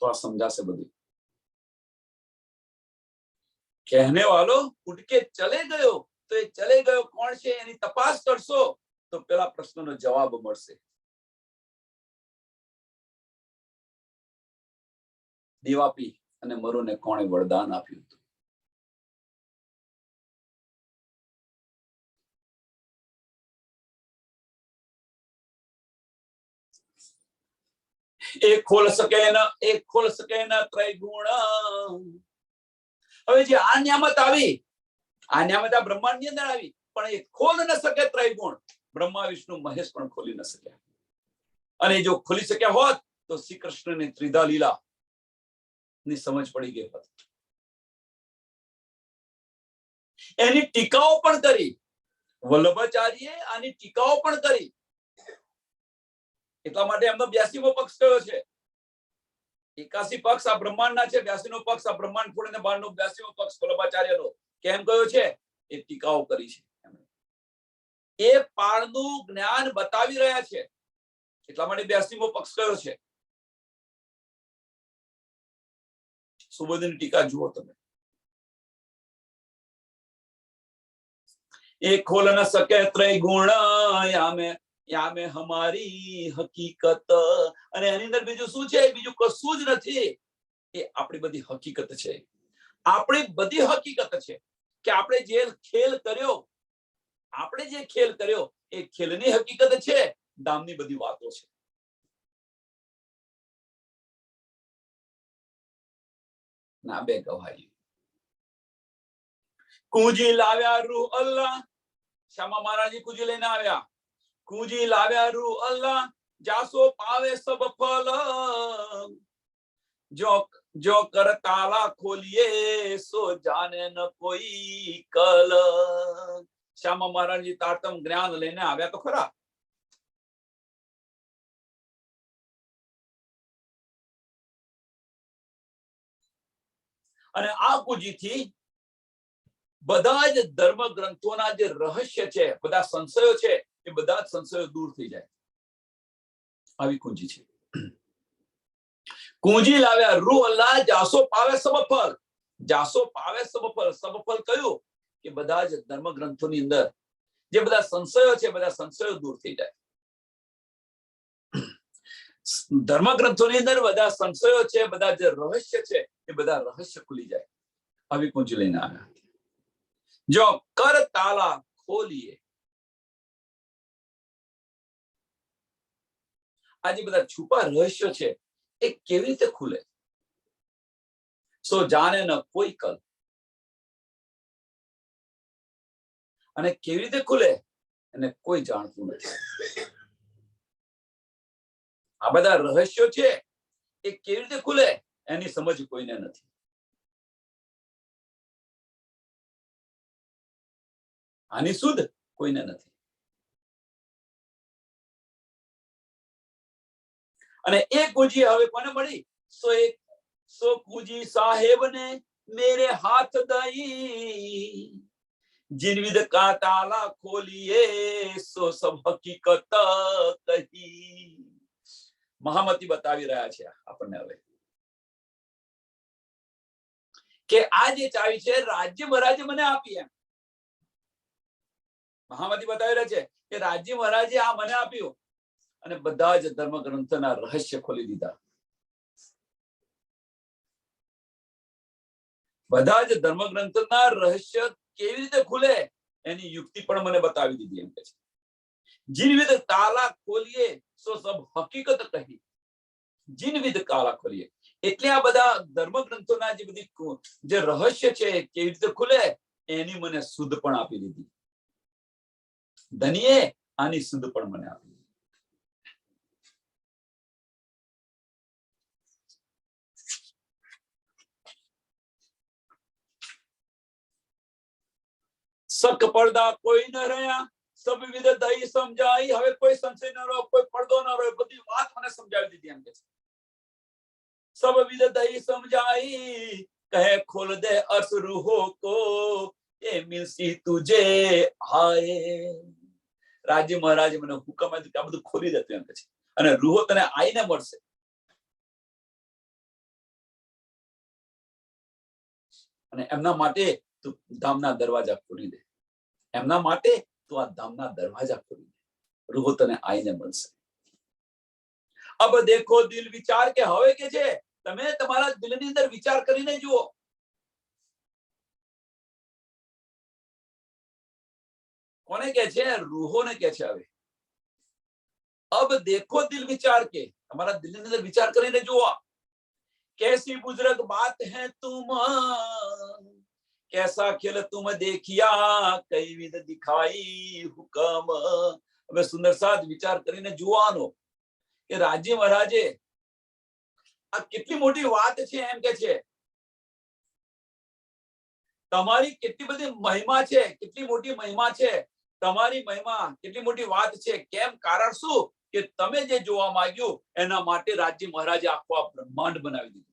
તો આ સમજાશે બધું. કહેને વાલો ઉઠકે ચલે ગયો, તો એ ચલે ગયો કોણ છે એની તપાસ કરશો તો પેલા પ્રશ્નનો જવાબ મળશે. દીવાપી અને મરુને કોણે વરદાન આપ્યું હતું? એક ખોલ શકે ન ત્રૈગુણ. હવે જે આ નિયામત આવી, આ નિયામત આ બ્રહ્માંડ ની અંદર આવી, પણ એ ખોલ ન શકે ત્રૈગુણ. બ્રહ્મા વિષ્ણુ મહેશ પણ ખોલી ન શક્યા. અને જો ખોલી શક્યા હોત તો શ્રી કૃષ્ણની ત્રિધા લીલા ની સમજ પડી ગઈ હોત. એની ટીકાઓ પણ કરી, વલ્લભાચાર્યે આની ટીકાઓ પણ કરી. એટલા માટે એમનો 82મો પક્ષ કયો છે? 81 પક્ષ આ બ્રહ્માંડના છે, 82નો પક્ષ આ બ્રહ્માંડ છોડીને બહારનો 82મો પક્ષ વલ્લભાચાર્યનો. કેમ કયો છે? એ ટીકાઓ કરી છે. એ પાળનું જ્ઞાન બતાવી રહ્યા છે. એટલા માટે 82મો પક્ષ કયો છે? સુબોધની ટીકા જુઓ તમે. એક ખોલ ન શકે ત્રૈગુણ યામે હમારી હકીકત. અને એની અંદર બીજું શું છે? બીજું કશું જ નથી. એ આપણી બધી હકીકત છે. આપણી બધી હકીકત છે કે આપણે જે ખેલ કર્યો એ ખેલની હકીકત છે, ધામની બધી વાતો છે. ના બે ગવાહી. કુંજી લાવ્યા રૂ અલ્લાહ. શ્યામા મહારાજી કુંજી લઈને આવ્યા. કુંજી લાવ્યા રૂ અલ્લાહ, જાસો પાવે સબ ફલ. જો કર તાલા ખોલીએ સો જાને ન કોઈ કલ. શ્યામા મહારાજી તારતમ જ્ઞાન લઈને આવ્યા તો ખરા. અને આ કુંજીથી બધા જ ધર્મ ગ્રંથોના જે રહસ્ય છે, બધા સંશયો છે, એ બધા જ સંશયો દૂર થઈ જાય. આવી કુંજી છે. કુંજી લાવ્યા રૂ અલ્લાહ, જાસો પાવે સબ ફલ. જાસો પાવે સબ ફલ. સબ ફલ કયું? કે બધા જ ધર્મ ગ્રંથોની અંદર જે બધા સંશયો છે, બધા સંશયો દૂર થઈ જાય. ધર્મ ગ્રંથોની અંદર બધા સંશયો છે, બધા જે રહસ્ય છે, એ બધા રહસ્ય ખુલી જાય. આવી કુંજી લઈને આવ્યા. જો કર તાલા ખોલીએ. આજે બધા છુપા રહસ્યો છે, એ કેવી રીતે ખુલે? સો જાણે ન કોઈ કલ. અને કેવી રીતે ખુલે એને કોઈ જાણતું નથી. આ બધા રહસ્યો છે, એ કેવી રીતે ખુલે એની સમજ કોઈને નથી. આની સુધ કોઈને નથી. અને એ કુંજી હવે કોને મળી? સો કુંજી સાહેબને મેરે હાથ દઈ. जिन विध का ताला खोलिए सो सब हकीकत કહી. મહામતી બતાવી રહ્યા છે આપણને હવે કે આ જે ચાવી છે રાજ્ય મહારાજે મને આપી. એમ મહામતી બતાવી રહ્યા છે કે રાજ્ય મહારાજે આ મને આપ્યું અને બધા જ ધર્મ ગ્રંથના રહસ્ય ખોલી દીધા. બધા જ ધર્મ ગ્રંથના રહસ્ય કેવી રીતે ખુલે એની યુક્તિ પણ મને બતાવી દીધી. એમ કે છે જીનવિદ તાલા ખોલીએ સો સબ હકીકત કહી. જીનવિદ તાલા ખોલીએ એટલે આ બધા ધર્મ ગ્રંથોના જે બધી જે રહસ્ય છે કેવી રીતે ખુલે એની મને શુદ્ધ પણ આપી દીધી. ધનીએ આની શુદ્ધ પણ મને આપી. સક પડદા કોઈ ન રહ્યા, સબ વિધ દઈ સમજાઈ. હવે કોઈ સંશય ન રહ્યો, કોઈ પડદો ન રહ્યો, બધી વાત મને સમજાવી દીધી. એમ કે છે સબ વિધ દઈ સમજાઈ, કહે ખોલ દે અર્થ રૂહો કો, એ મિલસી તુજે આયે. રાજ્ય મહારાજ મને હુકમ આપ્યો કે આ બધું ખોલી દે. એમ કે છે અને રૂહો તને આઈને મળશે. અને એમના માટે તું ધામના દરવાજા ખોલી દે. એમના માટે તું આ ધામના દરવાજા ખોલી દે. રૂહો તને આઈને મળશે. અબ દેખો દિલ વિચાર કે હવે કે છે તમે તમારા દિલની અંદર વિચાર કરીને જુઓ. કોને કે છે? રૂહોને કે છે. હવે અબ દેખો દિલ વિચાર કે તમારા દિલની અંદર વિચાર કરીને જુઓ, कैसी बुजुर्ग बात है तुम, कैसा खेल तुम देखिया, कई विध दिखाई हुकम। હવે સુંદર સાદ વિચાર કરીને જોવાનો કે રાજી મહારાજે આ કેટલી મોટી વાત છે, એમ કે છે તમારી કેટલી બધી મહિમા છે, કેટલી મોટી મહિમા છે, તમારી મહિમા કેટલી મોટી વાત છે, કેમ, કારણ શું કે તમે જે જોવા માંગ્યું એના માટે રાજી મહારાજે આખો આ બ્રહ્માંડ બનાવી દીધું.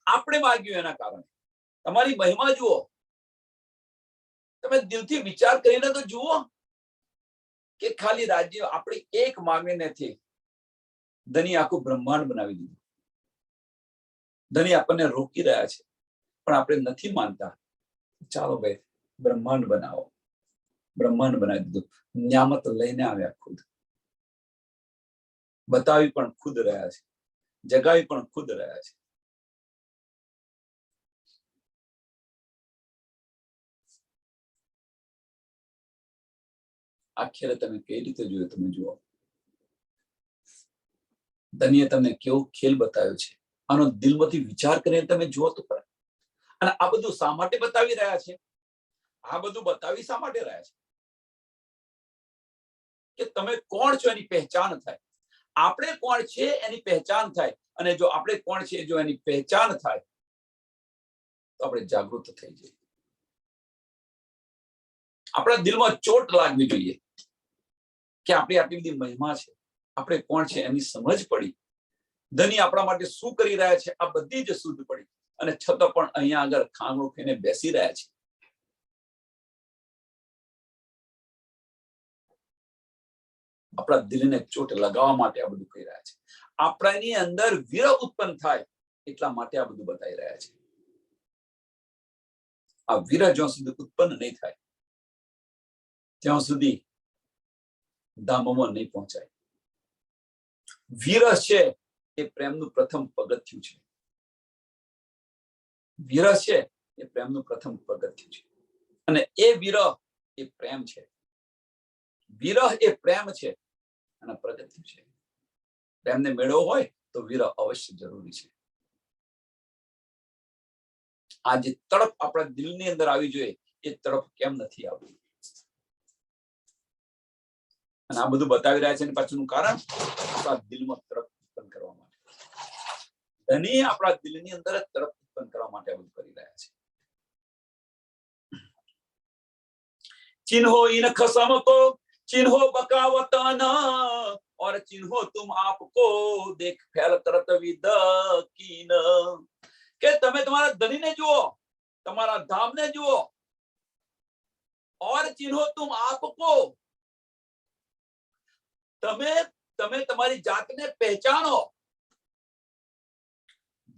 આપણે માંગ્યું એના કારણે તમારી મહિમા જુઓ, તમે દિલથી વિચાર કરીને તો જુઓ કે ખાલી રાજ્ય આપણી એક માંગણી નથી, ધની આખું બ્રહ્માંડ બનાવી દીધું. ધની આપણને રોકી રહ્યા છે પણ આપણે નથી માનતા. ચાલો ભાઈ બ્રહ્માંડ બનાવો, બ્રહ્માંડ બનાવી દીધું. નિયામત લઈને આવ્યા, ખુદ બતાવી પણ ખુદ રહ્યા છે, જગાવી પણ ખુદ રહ્યા છે. આ ખેલ તમે કઈ રીતે જોયો, તમે જુઓ. ધનીએ તમને કેવો ખેલ બતાવ્યો છે, આનો દિલમાંથી વિચાર કરીને તમે જુઓ તો ખરા. અને આ બધું શા માટે બતાવી રહ્યા છે? આ બધું બતાવી શા માટે રહ્યા છે? કે તમે કોણ છો એની પહેચાન થાય, આપણે કોણ છે એની પહેચાન થાય. અને જો આપણે કોણ છે જો એની પહેચાન થાય તો આપણે જાગૃત થઈ જઈએ. આપણા દિલમાં ચોટ લાગવી જોઈએ કે આપણી આટલી બધી મહિમા છે, આપણે કોણ છે એની સમજ પડી. ધની આપણા માટે શું કરી રહ્યા છે આ બધી જ શુદ્ધ પડી. અને છતાં પણ અહીંયા આગળ ખાંગો ખાઈને બેસી રહ્યા છે. આપણા દિલને ચોટ લગાવવા માટે આ બધું કહી રહ્યા છે. આપણાની અંદર વિરહ ઉત્પન્ન થાય એટલા માટે આ બધું બતાવી રહ્યા છે. આ વિરહ જ્યાં સુધી ઉત્પન્ન નહીં થાય ત્યાં સુધી ધામમાં નહીં પહોંચાય. વિરહ છે એ પ્રેમનું પ્રથમ પગથિયું છે. વિરહ છે એ પ્રેમનું પ્રથમ પગથિયું છે. અને એ વિરહ એ પ્રેમ છે. વિરહ એ પ્રેમ છે અને પગથિયું છે. પ્રેમને મેળવવો હોય તો વિરહ અવશ્ય જરૂરી છે. આ જે તડપ આપણા દિલની અંદર આવી જોઈએ એ તડપ કેમ નથી આવતી? અને આ બધું બતાવી રહ્યા છે એની પાછળનું કારણ આપણા દિલમાં તડપ ઉત્પન્ન કરવા માટે. ધની આપણા દિલની અંદર તડપ ઉત્પન્ન કરવા માટે આ બધું કરી રહ્યા છે. चिन्हो इन खसम को, चिन्हो बकावतन, और चिन्हो तुम आपको, देख फैल करत विद कीन. કે તમે તમારા ધનીને જુઓ, તમારા ધામને જુઓ. और चिन्हो तुम आपको, તમે તમારી જાતને પહેચાનો.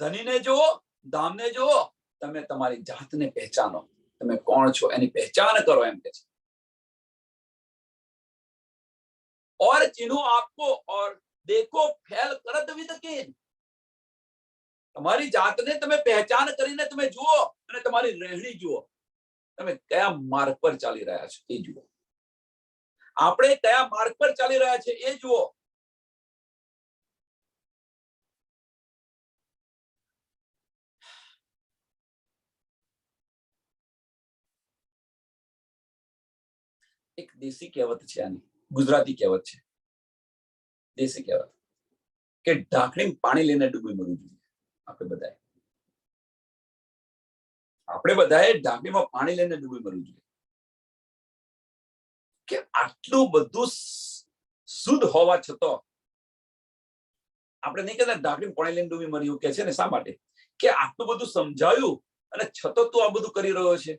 ધનીને જુઓ, ધામને જુઓ, તમે તમારી જાતને પહેચાનો. તમે કોણ છો એની પહેચાન કરો, એમ કે છે. और चिन्हो आपको, और देखो फैल करत विद कीन. તમારી જાતને તમે પહેચાન કરીને તમે જુઓ અને તમારી રહેણી જુઓ. તમે કયા માર્ગ પર ચાલી રહ્યા છો એ જુઓ. આપણે કયા માર્ગ પર ચાલી રહ્યા છે એ જુઓ. એક દેશી કહેવત છે, આની ગુજરાતી કહેવત છે, દેશી કહેવત કે ઢાંકણી પાણી લઈને ડૂબી મરવું જોઈએ. આપણે બધાએ ઢાંકણીમાં પાણી લઈને ડૂબી મરવું જોઈએ. કે આટલું બધું શુદ્ધ હોવા છતાં આપણે નહીં કહેતા ઢાંકણી પાણી લઈને ડૂબી મર્યું. કે છે ને શા માટે? કે આટલું બધું સમજાયું અને છતાં તું આ બધું કરી રહ્યો છે.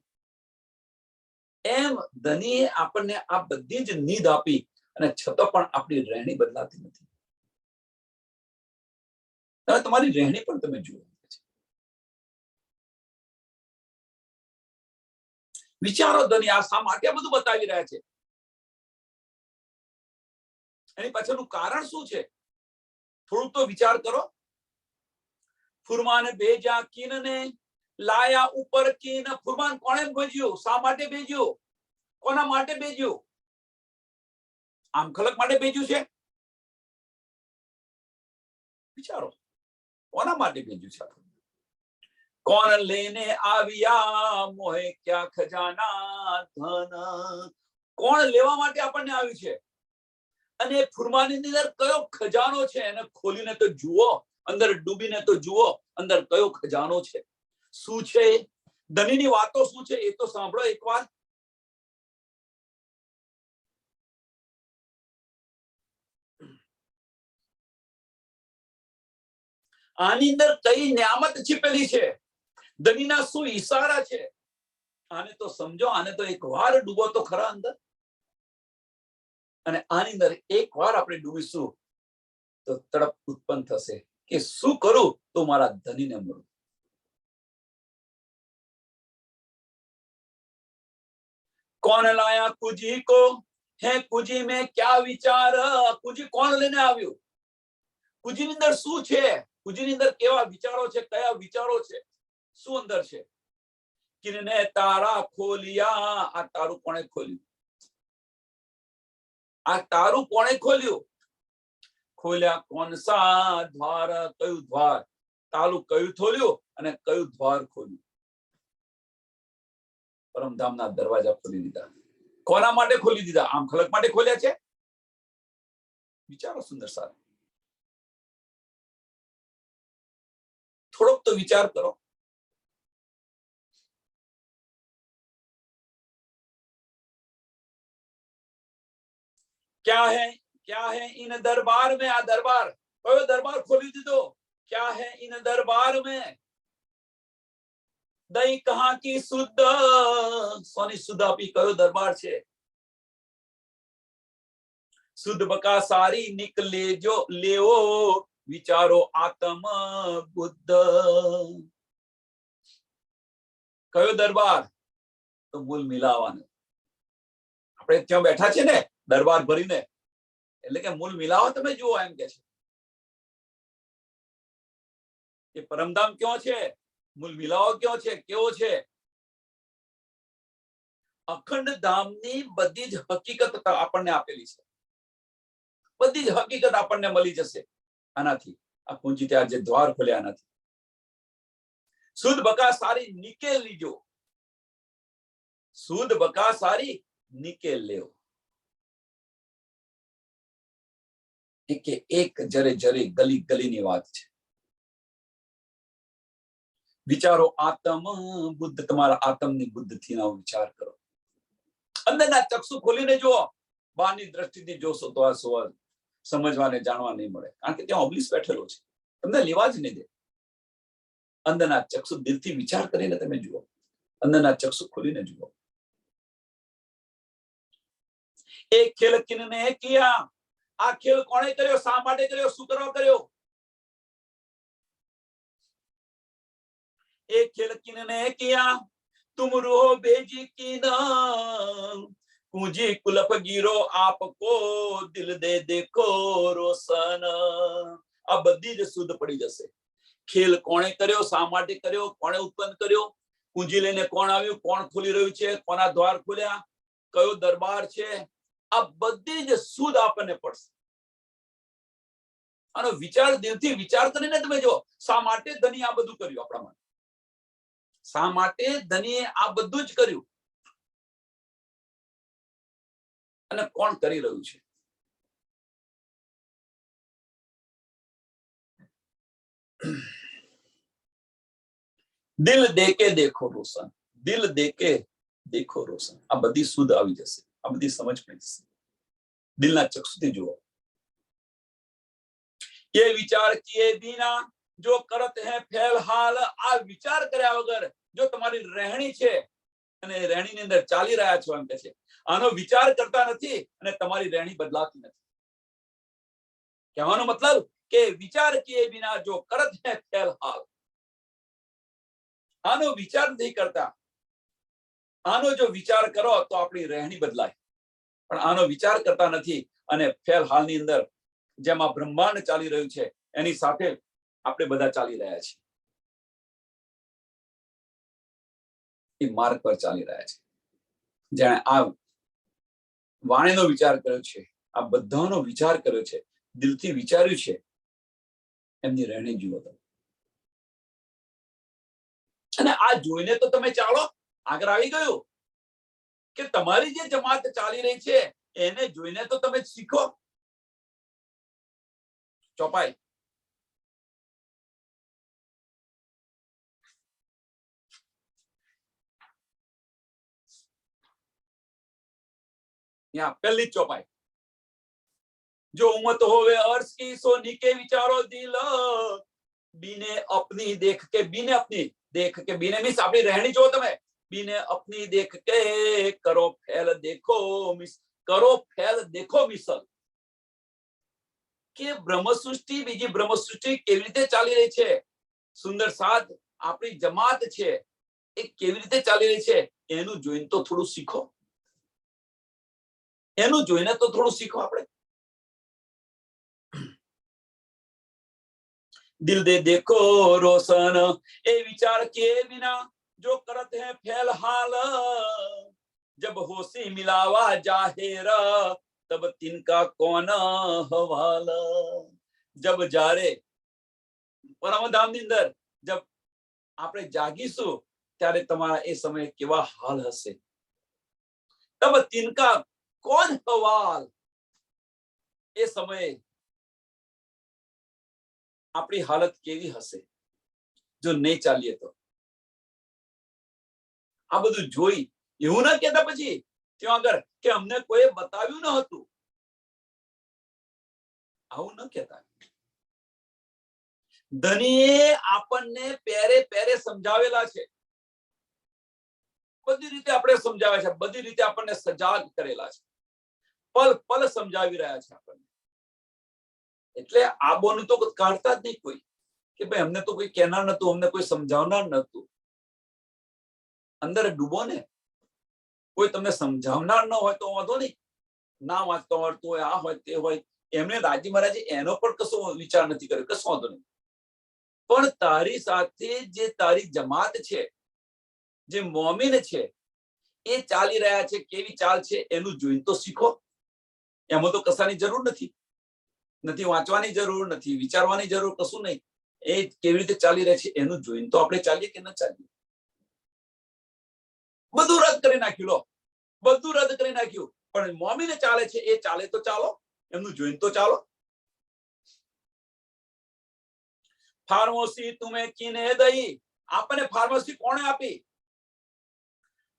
એમ ધનીએ આપણને આ બધી જ નીંદ આપી અને છતાં પણ આપણી રહેણી બદલાતી નથી. તમારી રહેણી પણ તમે જુઓ. વિચારો ધની આ શા માટે બધું બતાવી રહ્યા છે? એની પાછળનું કારણ શું છે? થોડુંક તો વિચાર કરો. ફુરમાન ભેજા કિનને, લાયા ઉપર કિન. ફુરમાન કોણે ભેજ્યું? શા માટે ભેજ્યું? કોના માટે ભેજ્યું? આમ ખલક માટે ભેજ્યું છે? વિચારો કોના માટે ભેજ્યું છે? કોણ લેને આવ્યા મોહે ક્યાં ખજાના ધન? કોણ લેવા માટે આપણને આવ્યું છે? અને ફુરમાની અંદર કયો ખજાનો છે એને ખોલીને તો જુઓ, અંદર ડૂબીને તો જુઓ અંદર કયો ખજાનો છે, શું છે, ધનીની વાતો શું છે એ તો સાંભળો એકવાર. આની અંદર કઈ નિયામત છીપેલી છે, ધનીના શું ઈશારા છે, આને તો સમજો. આને તો એકવાર ડૂબો તો ખરા અંદર. અને આની અંદર એકવાર આપણે ડૂબીશું તો તડપ ઉત્પન્ન થશે કે શું કરું તો મારા ધનીને મળું. કોણ લાયા કુજી કો હે કુજી મેં ક્યા વિચાર? કુજી કોણ લઈને આવ્યું? કુજી ની અંદર શું છે? કુજી ની અંદર કેવા વિચારો છે? કયા વિચારો છે? શું અંદર છે? કિને તારા ખોલિયા? આ તારું કોણે ખોલ્યું? આ તારું કોણે ખોલ્યું? ખોલ્યા કોણ સા દ્વાર? કયું દ્વાર? તાલું કયું ખોલ્યું અને કયું દ્વાર ખોલ્યું? પરમધામના દરવાજા ખોલી દીધા. કોના માટે ખોલી દીધા? આમ ખલક માટે ખોલ્યા છે? વિચારો સુંદર સાહેબ, થોડોક તો વિચાર કરો. क्या है इन दरबार में? आ दरबार कयो दरबार खोली दीधो. क्या है इन दरबार में? दही कहाँ की शुद्ध? सोनी शुद्ध आपी कयो दरबार छे? शुद्ध बका सारी निकले जो लेओ विचारो आत्म बुद्ध. कयो दरबार? तो मूल मिलावानो. આપણે ત્યાં બેઠા છે ને દરબાર ભરીને, એટલે કે મૂળ મિલાવો તમે જુઓ એમ કે છે. એ પરમધામ ક્યાં છે? મૂળ મિલાવો ક્યાં છે? કેવો છે? અખંડ ધામની બધી જ હકીકત આપણને આપેલી છે. બધી જ હકીકત આપણને મળી જશે આનાથી. આ કુંજી ત્યાં જે દ્વાર ખોલ્યા આનાથી. શુદ્ધ બકા સારી નિકેલ લીજો. શુદ્ધ બકા સારી નિકેલ લેવો. એક જરે જરે ગલી ગલીની વાત છે. વિચારો આત્મ બુદ્ધ. તમારા આત્મની બુદ્ધથી ના વિચાર કરો. અંદરના ચક્ષુ ખોલીને જુઓ. બહારની દ્રષ્ટિથી જોશો તો આ સવાલ સમજવાને જાણવા નહીં મળે, કારણ કે ત્યાં ઓબ્લિસ બેઠેલો છે, તમને લેવા જ નહીં દે. અંદરના ચક્ષુ દિલથી વિચાર કરીને તમે જુઓ. અંદરના ચક્ષુ ખોલીને જુઓ. એક ખેલ કિને કિયા? આ ખેલ કોણે કર્યો? શા માટે કર્યો? શું કરવા કર્યો? एक खेल किने किया? तुम रूह भेजी की न कुंजी कुलफ गिरो आपको दिल दे देखो रोशन. આ બધી જ શુદ્ધ પડી જશે. ખેલ કોણે કર્યો? શા માટે કર્યો? કોણે ઉત્પન્ન કર્યો? કુંજી લઈને કોણ આવ્યું? કોણ ખોલી રહ્યું છે? કોના દ્વાર ખોલ્યા? કયો દરબાર છે? આ બધી જ શુદ્ધ આપણને પડશે. આનો વિચાર દિલથી વિચાર કરીને તમે જો. શા માટે ધની આ બધું કર્યું આપણા માટે? શા માટે ધનીએ આ બધું જ કર્યું? અને કોણ કરી રહ્યું છે? દિલ દેકે દેખો રોશન. દિલ દેકે દેખો રોશન. આ બધી શુદ્ધ આવી જશે. આ બધી સમજ પડી જશે. દિલના ચક્ષુથી જુઓ. ये विचार किए बिना जो करत है फेल हाल. આ વિચાર કર્યા વગર જો તમારી રહેણી છે અને રહેણીની અંદર ચાલી રહ્યા છો એમ કે છે, આનો વિચાર કરતા નથી અને તમારી રહેણી બદલાતી નથી. કહેવાનો મતલબ કે વિચાર કિए बिना जो करत है फेल हाल. આનો વિચાર નહીં કરતા. આનો જો વિચાર કરો તો આપણી રહેણી બદલાય, પણ આનો વિચાર કરતા નથી અને ફેલ હાલની અંદર જેમાં બ્રહ્માંડ ચાલી રહ્યું છે એની સાથે આપણે બધા ચાલી રહ્યા છીએ. એ માર્ગ પર ચાલી રહ્યા છે. જેણે આ વાણીનો વિચાર કર્યો છે, આ બધાનો વિચાર કર્યો છે, દિલથી વિચાર્યું છે, એમની રહેણી જુઓ તમે. અને આ જોઈને તો તમે ચાલો. આગળ આવી ગયું કે તમારી જે જમાત ચાલી રહી છે એને જોઈને તો તમે શીખો. ચોપાઈ यहाँ पहली चौपाई, जो उम्मत होवे अर्श की सोनी के विचारो दिल, बीने अपनी देख के, बीने अपनी देख के, बीने मीन्स अपनी रहनी जो तमे, बीने अपनी देख के करो फैल देखो मिस, करो फैल देखो मिसल. કે બ્રહ્મ સૃષ્ટિ બીજી બ્રહ્મ સૃષ્ટિ કેવી રીતે ચાલી રહી છે, સુંદર સાથ આપણી જમાત છે એ કેવી રીતે ચાલી રહી છે એનું જોઈને તો થોડું શીખો. એનું જોઈને તો થોડું શીખો આપણે. दिल दे देखो रोशन ए विचार के बिना जो करत है फैल हाल, जब होशी मिलावा जाहिर तब तिनका कौन हवाल. जब जारे परमधाम ની અંદર जब આપણે જાગીશું ત્યારે તમારા એ સમયે કેવા હાલ હશે. તબ तिनका कौन हवाल, એ સમયે આપણી હાલત કેવી હશે જો નહીં ચાલીએ તો. આ બધું જોઈ એવું ના કહેતા પછી ત્યાં આગળ કે અમને કોઈ બતાવ્યું ન હતું, આવું ન કહેતા. ધનીએ આપણને પેરે પેરે સમજાવેલા છે, બધી રીતે આપણે સમજાવે છે, બધી રીતે આપણને સજાગ કરેલા છે, પલ પલ સમજાવી રહ્યા છે આપણને. એટલે આ બોનું તો કાઢતા જ નહીં કોઈ કે ભાઈ અમને તો કોઈ કહેનાર નતું, અમને કોઈ સમજાવનાર નતું. અંદર ડૂબો ને. કોઈ તમને સમજાવનાર ન હોય તો વાંધો નહીં, ના વાંચતો આવડતું હોય, આ હોય તે હોય, એમને રાજી મહારાજે એનો પણ કશો વિચાર નથી કર્યો, કશો વાંધો નહીં. પણ તારી સાથે જે તારી જમાત છે, જે મોમીન છે, એ ચાલી રહ્યા છે, કેવી ચાલ છે એનું જોઈને તો શીખો. એમાં તો કશાની જરૂર નથી, નથી વાંચવાની જરૂર, નથી વિચારવાની જરૂર, કશું નહીં. એ કેવી રીતે ચાલી રહે છે એનું જોઈને તો આપણે ચાલીએ કે ન ચાલીએ. બધું રદ કરી નાખ્યું, લો બધું રદ કરી નાખ્યું. પણ મોમીને ચાલે છે એ ચાલે તો ચાલો, એમનું જોઈને તો ચાલો. ફાર્મસી તુમે કીને દઈ, આપણને ફાર્મસી કોણે આપી?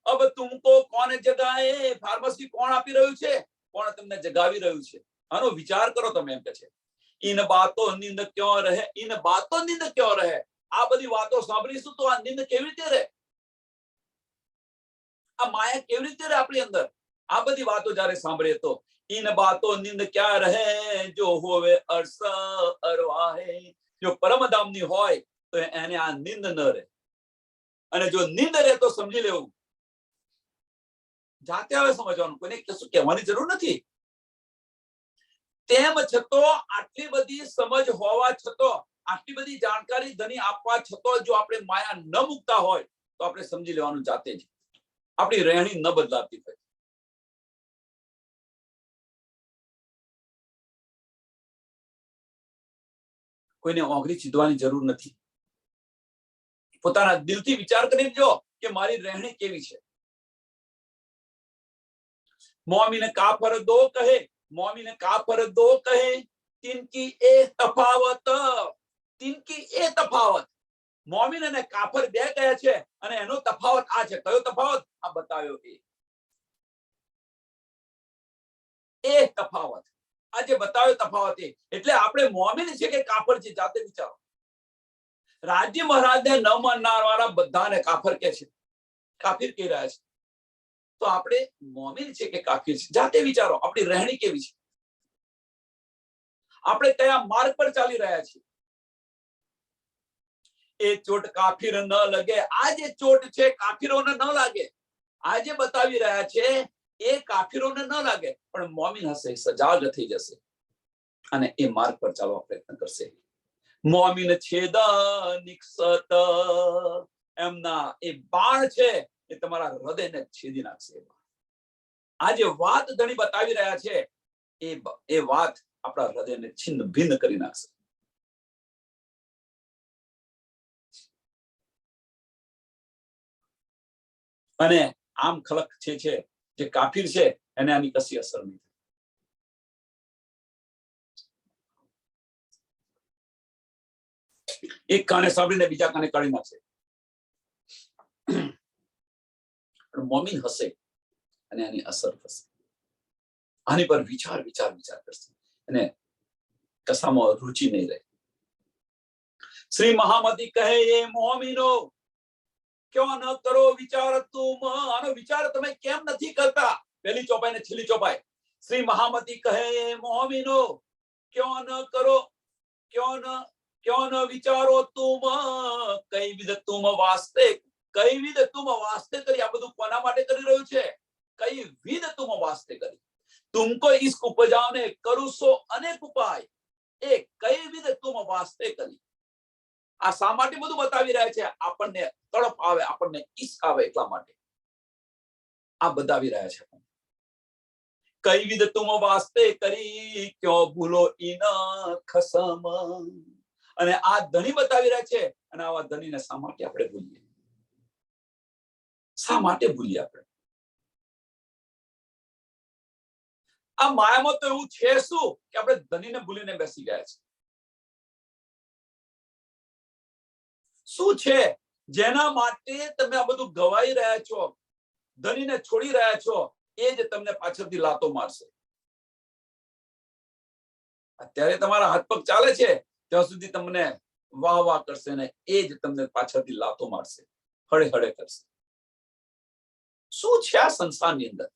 અબ તુમકો કોણ જગાએ, ફાર્મસી કોણ આપી રહ્યું છે, કોણ તમને જગાવી રહ્યું છે? આનો વિચાર કરો તમે. એમ કે છે इन बातों निंद क्यों रहे, इन बातों निंद क्यों रहे. આ બધી વાતો સાંભળીશું તો આ નિંદ કેવી રીતે રહે, આ માયા કેવી રીતે રહે આપણી અંદર? આ બધી વાતો જ્યારે સાંભળીએ તો इन बातों निंद क्या रहे, जो होवे अर्श अरवाहे. જો પરમધામની હોય તો એને આ નિંદ ન રહે, અને જો નિંદ રહે તો સમજી લેવું જાતે હવે સમજવાનું, કોઈને કશું કહેવાની જરૂર નથી. તેમ છતો આટલી બધી સમજ હોવા છતો, આટલી બધી જાણકારી ધની આપવા છતો જો આપણે માયા ન મૂકતા હોય તો આપણે સમજી લેવાનું જાતે જ, આપણી રહેણી ન બદલાતી હોય. કોઈને ઓગળી ચીધવાની જરૂર નથી. પોતાના દિલથી વિચાર કરી જો કે મારી રહેણી કેવી છે. મોમીન કાફર દો કહે, મોમીન કાફર દો કહે, तिनकी ए तफावत, तिनकी ए तफावत. મોમીન અને કાફર બે કહે છે અને એનો તફાવત આ છે. કયો તફાવત? આ બતાવ્યો એ તફાવત, આ જે બતાવ્યો તફાવત. એટલે આપણે મોમીન છે કે કાફર છે જાતે વિચારો. રાજ્ય મહારાજને ન માનનાર વાળા બધાને કાફર કે છે, કાફિર કહી રહ્યા છે. તો આપણે મોમીન છે કે કાફિર છે જાતે વિચારો. આપણી રહેણી કેવી છે, આપણે કયા માર્ગ પર ચાલી રહ્યા છીએ. એ ચોટ કાફિર ન લગે, આ જે ચોટ છે કાફિરોને ન લાગે. આ જે બતાવી રહ્યા છે એ કાફિરોને ન લાગે, પણ મોમીન હશે, સજાગ થઈ જશે અને એ માર્ગ પર ચાલવા પ્રયત્ન કરશે. મોમીન છેદ નિક્ષત, એમના એ બાણ છે એ તમારા હૃદયને છેદી નાખશે. આ જે વાત ધણી બતાવી રહ્યા છે એ વાત આપણા હૃદયને છિન્ન ભિન્ન કરી નાખશે. અને આમ ખલક છે જે કાફીર છે એને આની કશી અસર નહીં. એક કાને સાંભળીને બીજા કાને કાઢી નાખશે. મોમીન હશે અને આની અસર થશે. આની પર વિચાર કરશે અને કસામાં રુચિ નહીં રહે. શ્રી મહામતી કહે, એ મોમીનો ક્યો ન કરો વિચાર તુમ. આનો વિચાર તમે કેમ નથી કરતા? પહેલી ચોપાઈ ને છેલ્લી ચોપાઈ. શ્રી મહામતી કહે, એ મોમીનો ક્યો ન કરો, ક્યો ન વિચારો તુમ. કઈ વિધ તુમ વાસ્તે, કઈ વિધ તુમ વાસ્તે કરી. આ બધું કોના માટે કરી રહ્યું છે? કઈ વિધ તુમ વાસ્તે કરી. તુમકો ઇશ્ક ઉપજાવને કરું સો અનેક ઉપાય. એ કઈ વિધ તુમ વાસ્તે કરી. આ શા માટે બધું બતાવી રહ્યા છે? આપણને તડપ આવે, આપણને ઈશ્ક આવે એટલા માટે આ બતાવી રહ્યા છે. કઈ વિધ તુમ વાસ્તે કરી, ક્યો ભૂલો ઇન ખસમ. અને આ ધણી બતાવી રહ્યા છે. અને આવા ધણીને શા માટે આપણે ભૂલીએ? શા માટે ભૂલીએ આપણે? આ માયામાં તો એવું છે શું કે આપણે ધણીને ભૂલીને બેસી ગયા છે? શું છે જેના માટે તમે આ બધું ગવાઈ રહ્યા છો, ધણીને છોડી રહ્યા છો? એ જ તમને પાછળથી લાતો મારશે. અત્યારે તમારા હાથ પગ ચાલે છે ત્યાં સુધી તમને વાહ વાહ કરશે ને એ જ તમને પાછળથી લાતો મારશે, હળે હળે કરશે. શું છે આ સંસારની અંદર?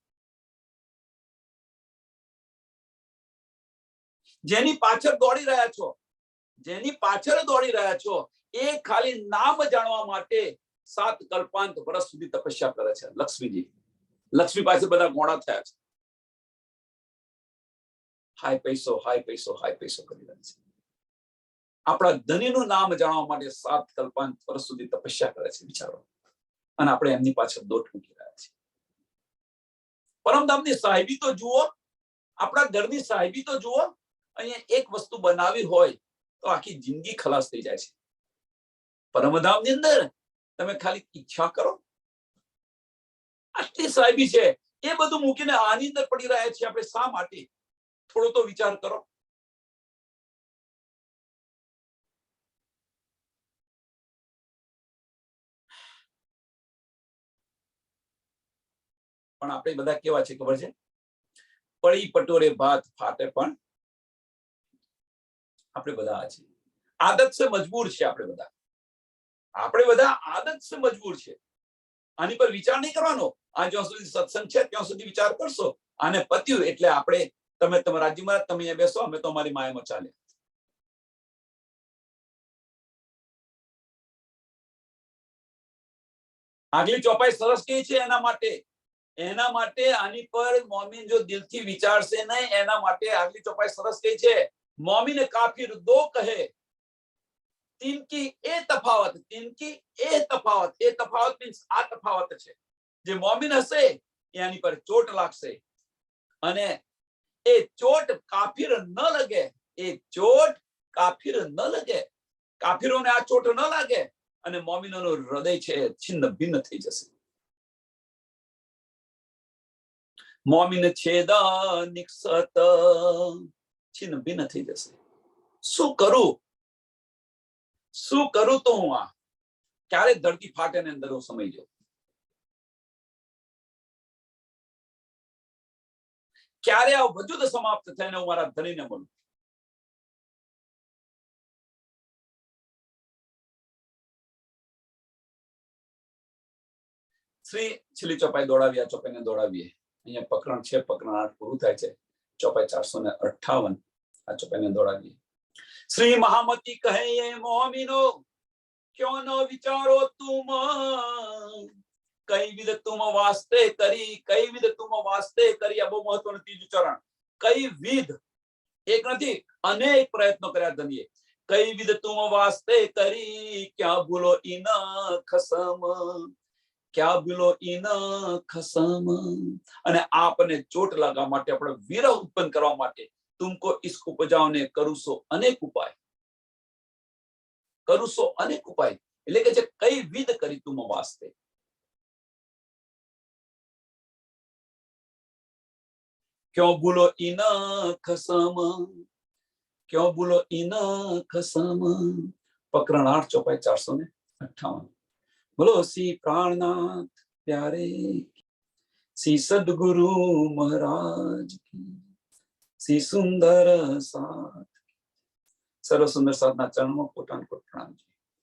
જેની પાછળ દોડી રહ્યા છો, જેની પાછળ દોડી રહ્યા છો, એ ખાલી નામ જાણવા માટે 7 કલ્પાંત વર્ષ સુધી તપસ્યા કરે છે. લક્ષ્મીજી, લક્ષ્મી પાસે બધા ગોળા થયા છે. હાય પૈસો, હાય પૈસો, હાય પૈસો કરી રહ્યા છે. આપણા ધણીનું નામ જાણવા માટે 7 કલ્પાંત વર્ષ સુધી તપસ્યા કરે છે વિચારો. અને આપણે એમની પાછળ દોટ મૂકી રહ્યા છીએ. પરમધામની સાહેબી તો જુઓ, આપણા ઘરની સાહેબી તો જુઓ. અહીંયા એક વસ્તુ બનાવી હોય તો આખી જિંદગી ખલાસ થઈ જાય છે. પરમધામની અંદર તમે ખાલી ઈચ્છા કરો, આટલી સાહેબી છે. એ બધું મૂકીને આની અંદર પડી રહ્યા છે આપણે શા માટે? થોડો તો વિચાર કરો. પણ આપણે બધા કેવા છે ખબર છે? પડી પટોરે ભાત ફાટે પણ આપણે બધા છે. આદત સે મજબૂર છે આપણે બધા આદત સે મજબૂર છે. આની પર વિચાર નહીં કરવાનો. આ જ્યાં સુધી સત્સંગ છે ત્યાં સુધી વિચાર કરશો. આને પત્યું એટલે આપણે તમે રાજ્યમાં તમે અહીંયા બેસો, અમે તો અમારી માયામાં ચાલે. આગલી ચોપાઈ સરસ કહી છે એના માટે આની પર મોમીન જો દિલથી વિચારશે નહીં, એના માટે આગલી ચોપાઈ સરસ કહી છે. મોમીન કાફિર દો કહે, તિનકી એ તફાવત. તિનકી એ તફાવત. એ તફાવત મીન્સ આ તફાવત છે. જે મોમીન હશે એની પર ચોટ લાગશે અને એ ચોટ કાફિર ન લગે. એ ચોટ કાફિર ન લગે. કાફિરોને આ ચોટ ન લાગે અને મોમીનોનું હૃદય છે છિન્ન ભિન્ન થઈ જશે. મોમીન છેદ નિક્ષત છિન્ન ભિન્ન થઈ જશે. શું કરું તો હું આ ક્યારે ધરતી ફાટે ને અંદર સમય જો ક્યારે આ વજૂદ સમાપ્ત થઈને હું મારા ધણીને મળું. શ્રી છેલ્લી ચોપાઈ દોડાવી, આ ચોપાઈને દોડાવીએ. અહીંયા પ્રકરણ છે, પ્રકરણ 8 પૂરું થાય છે. ચોપાઈ 458 આ ચોપાઈને દોડાવીએ. શ્રી મહામતી કહે, એ મોમીનો ક્યો ન વિચારો તુમ. કઈ વિધ તુમ વાસ્તે કરી, કઈ વિધ તુમ વાસ્તે કરી. આ બહુ મહત્વનું ત્રીજું ચરણ. કઈ વિધ, એક નથી અનેક પ્રયત્નો કર્યા ધણીએ. કઈ વિધ તુમ વાસ્તે કરી, ક્યાં ભૂલો ઇન ખસમ. क्या बोलो इन खसम અને આપને ચોટ લાગવા માટે આપણે વિરહ ઉત્પન્ન કરવા માટે तुमको इस उपजाओने करूसो अनेक उपाय करूसो अनेक उपाय એટલે કે જે કઈ વિધ કરી તુમ વાસ્તે क्यों बोलो इन खसम क्यों बोलो इन खसम प्रकरण 8 चौपाई 458 बोलो सी प्राणनाथ प्यारे श्री सदगुरु महाराज की श्री सुंदर साथ सर्व सुंदर साधना चरण में कोटान कोट प्रणाम।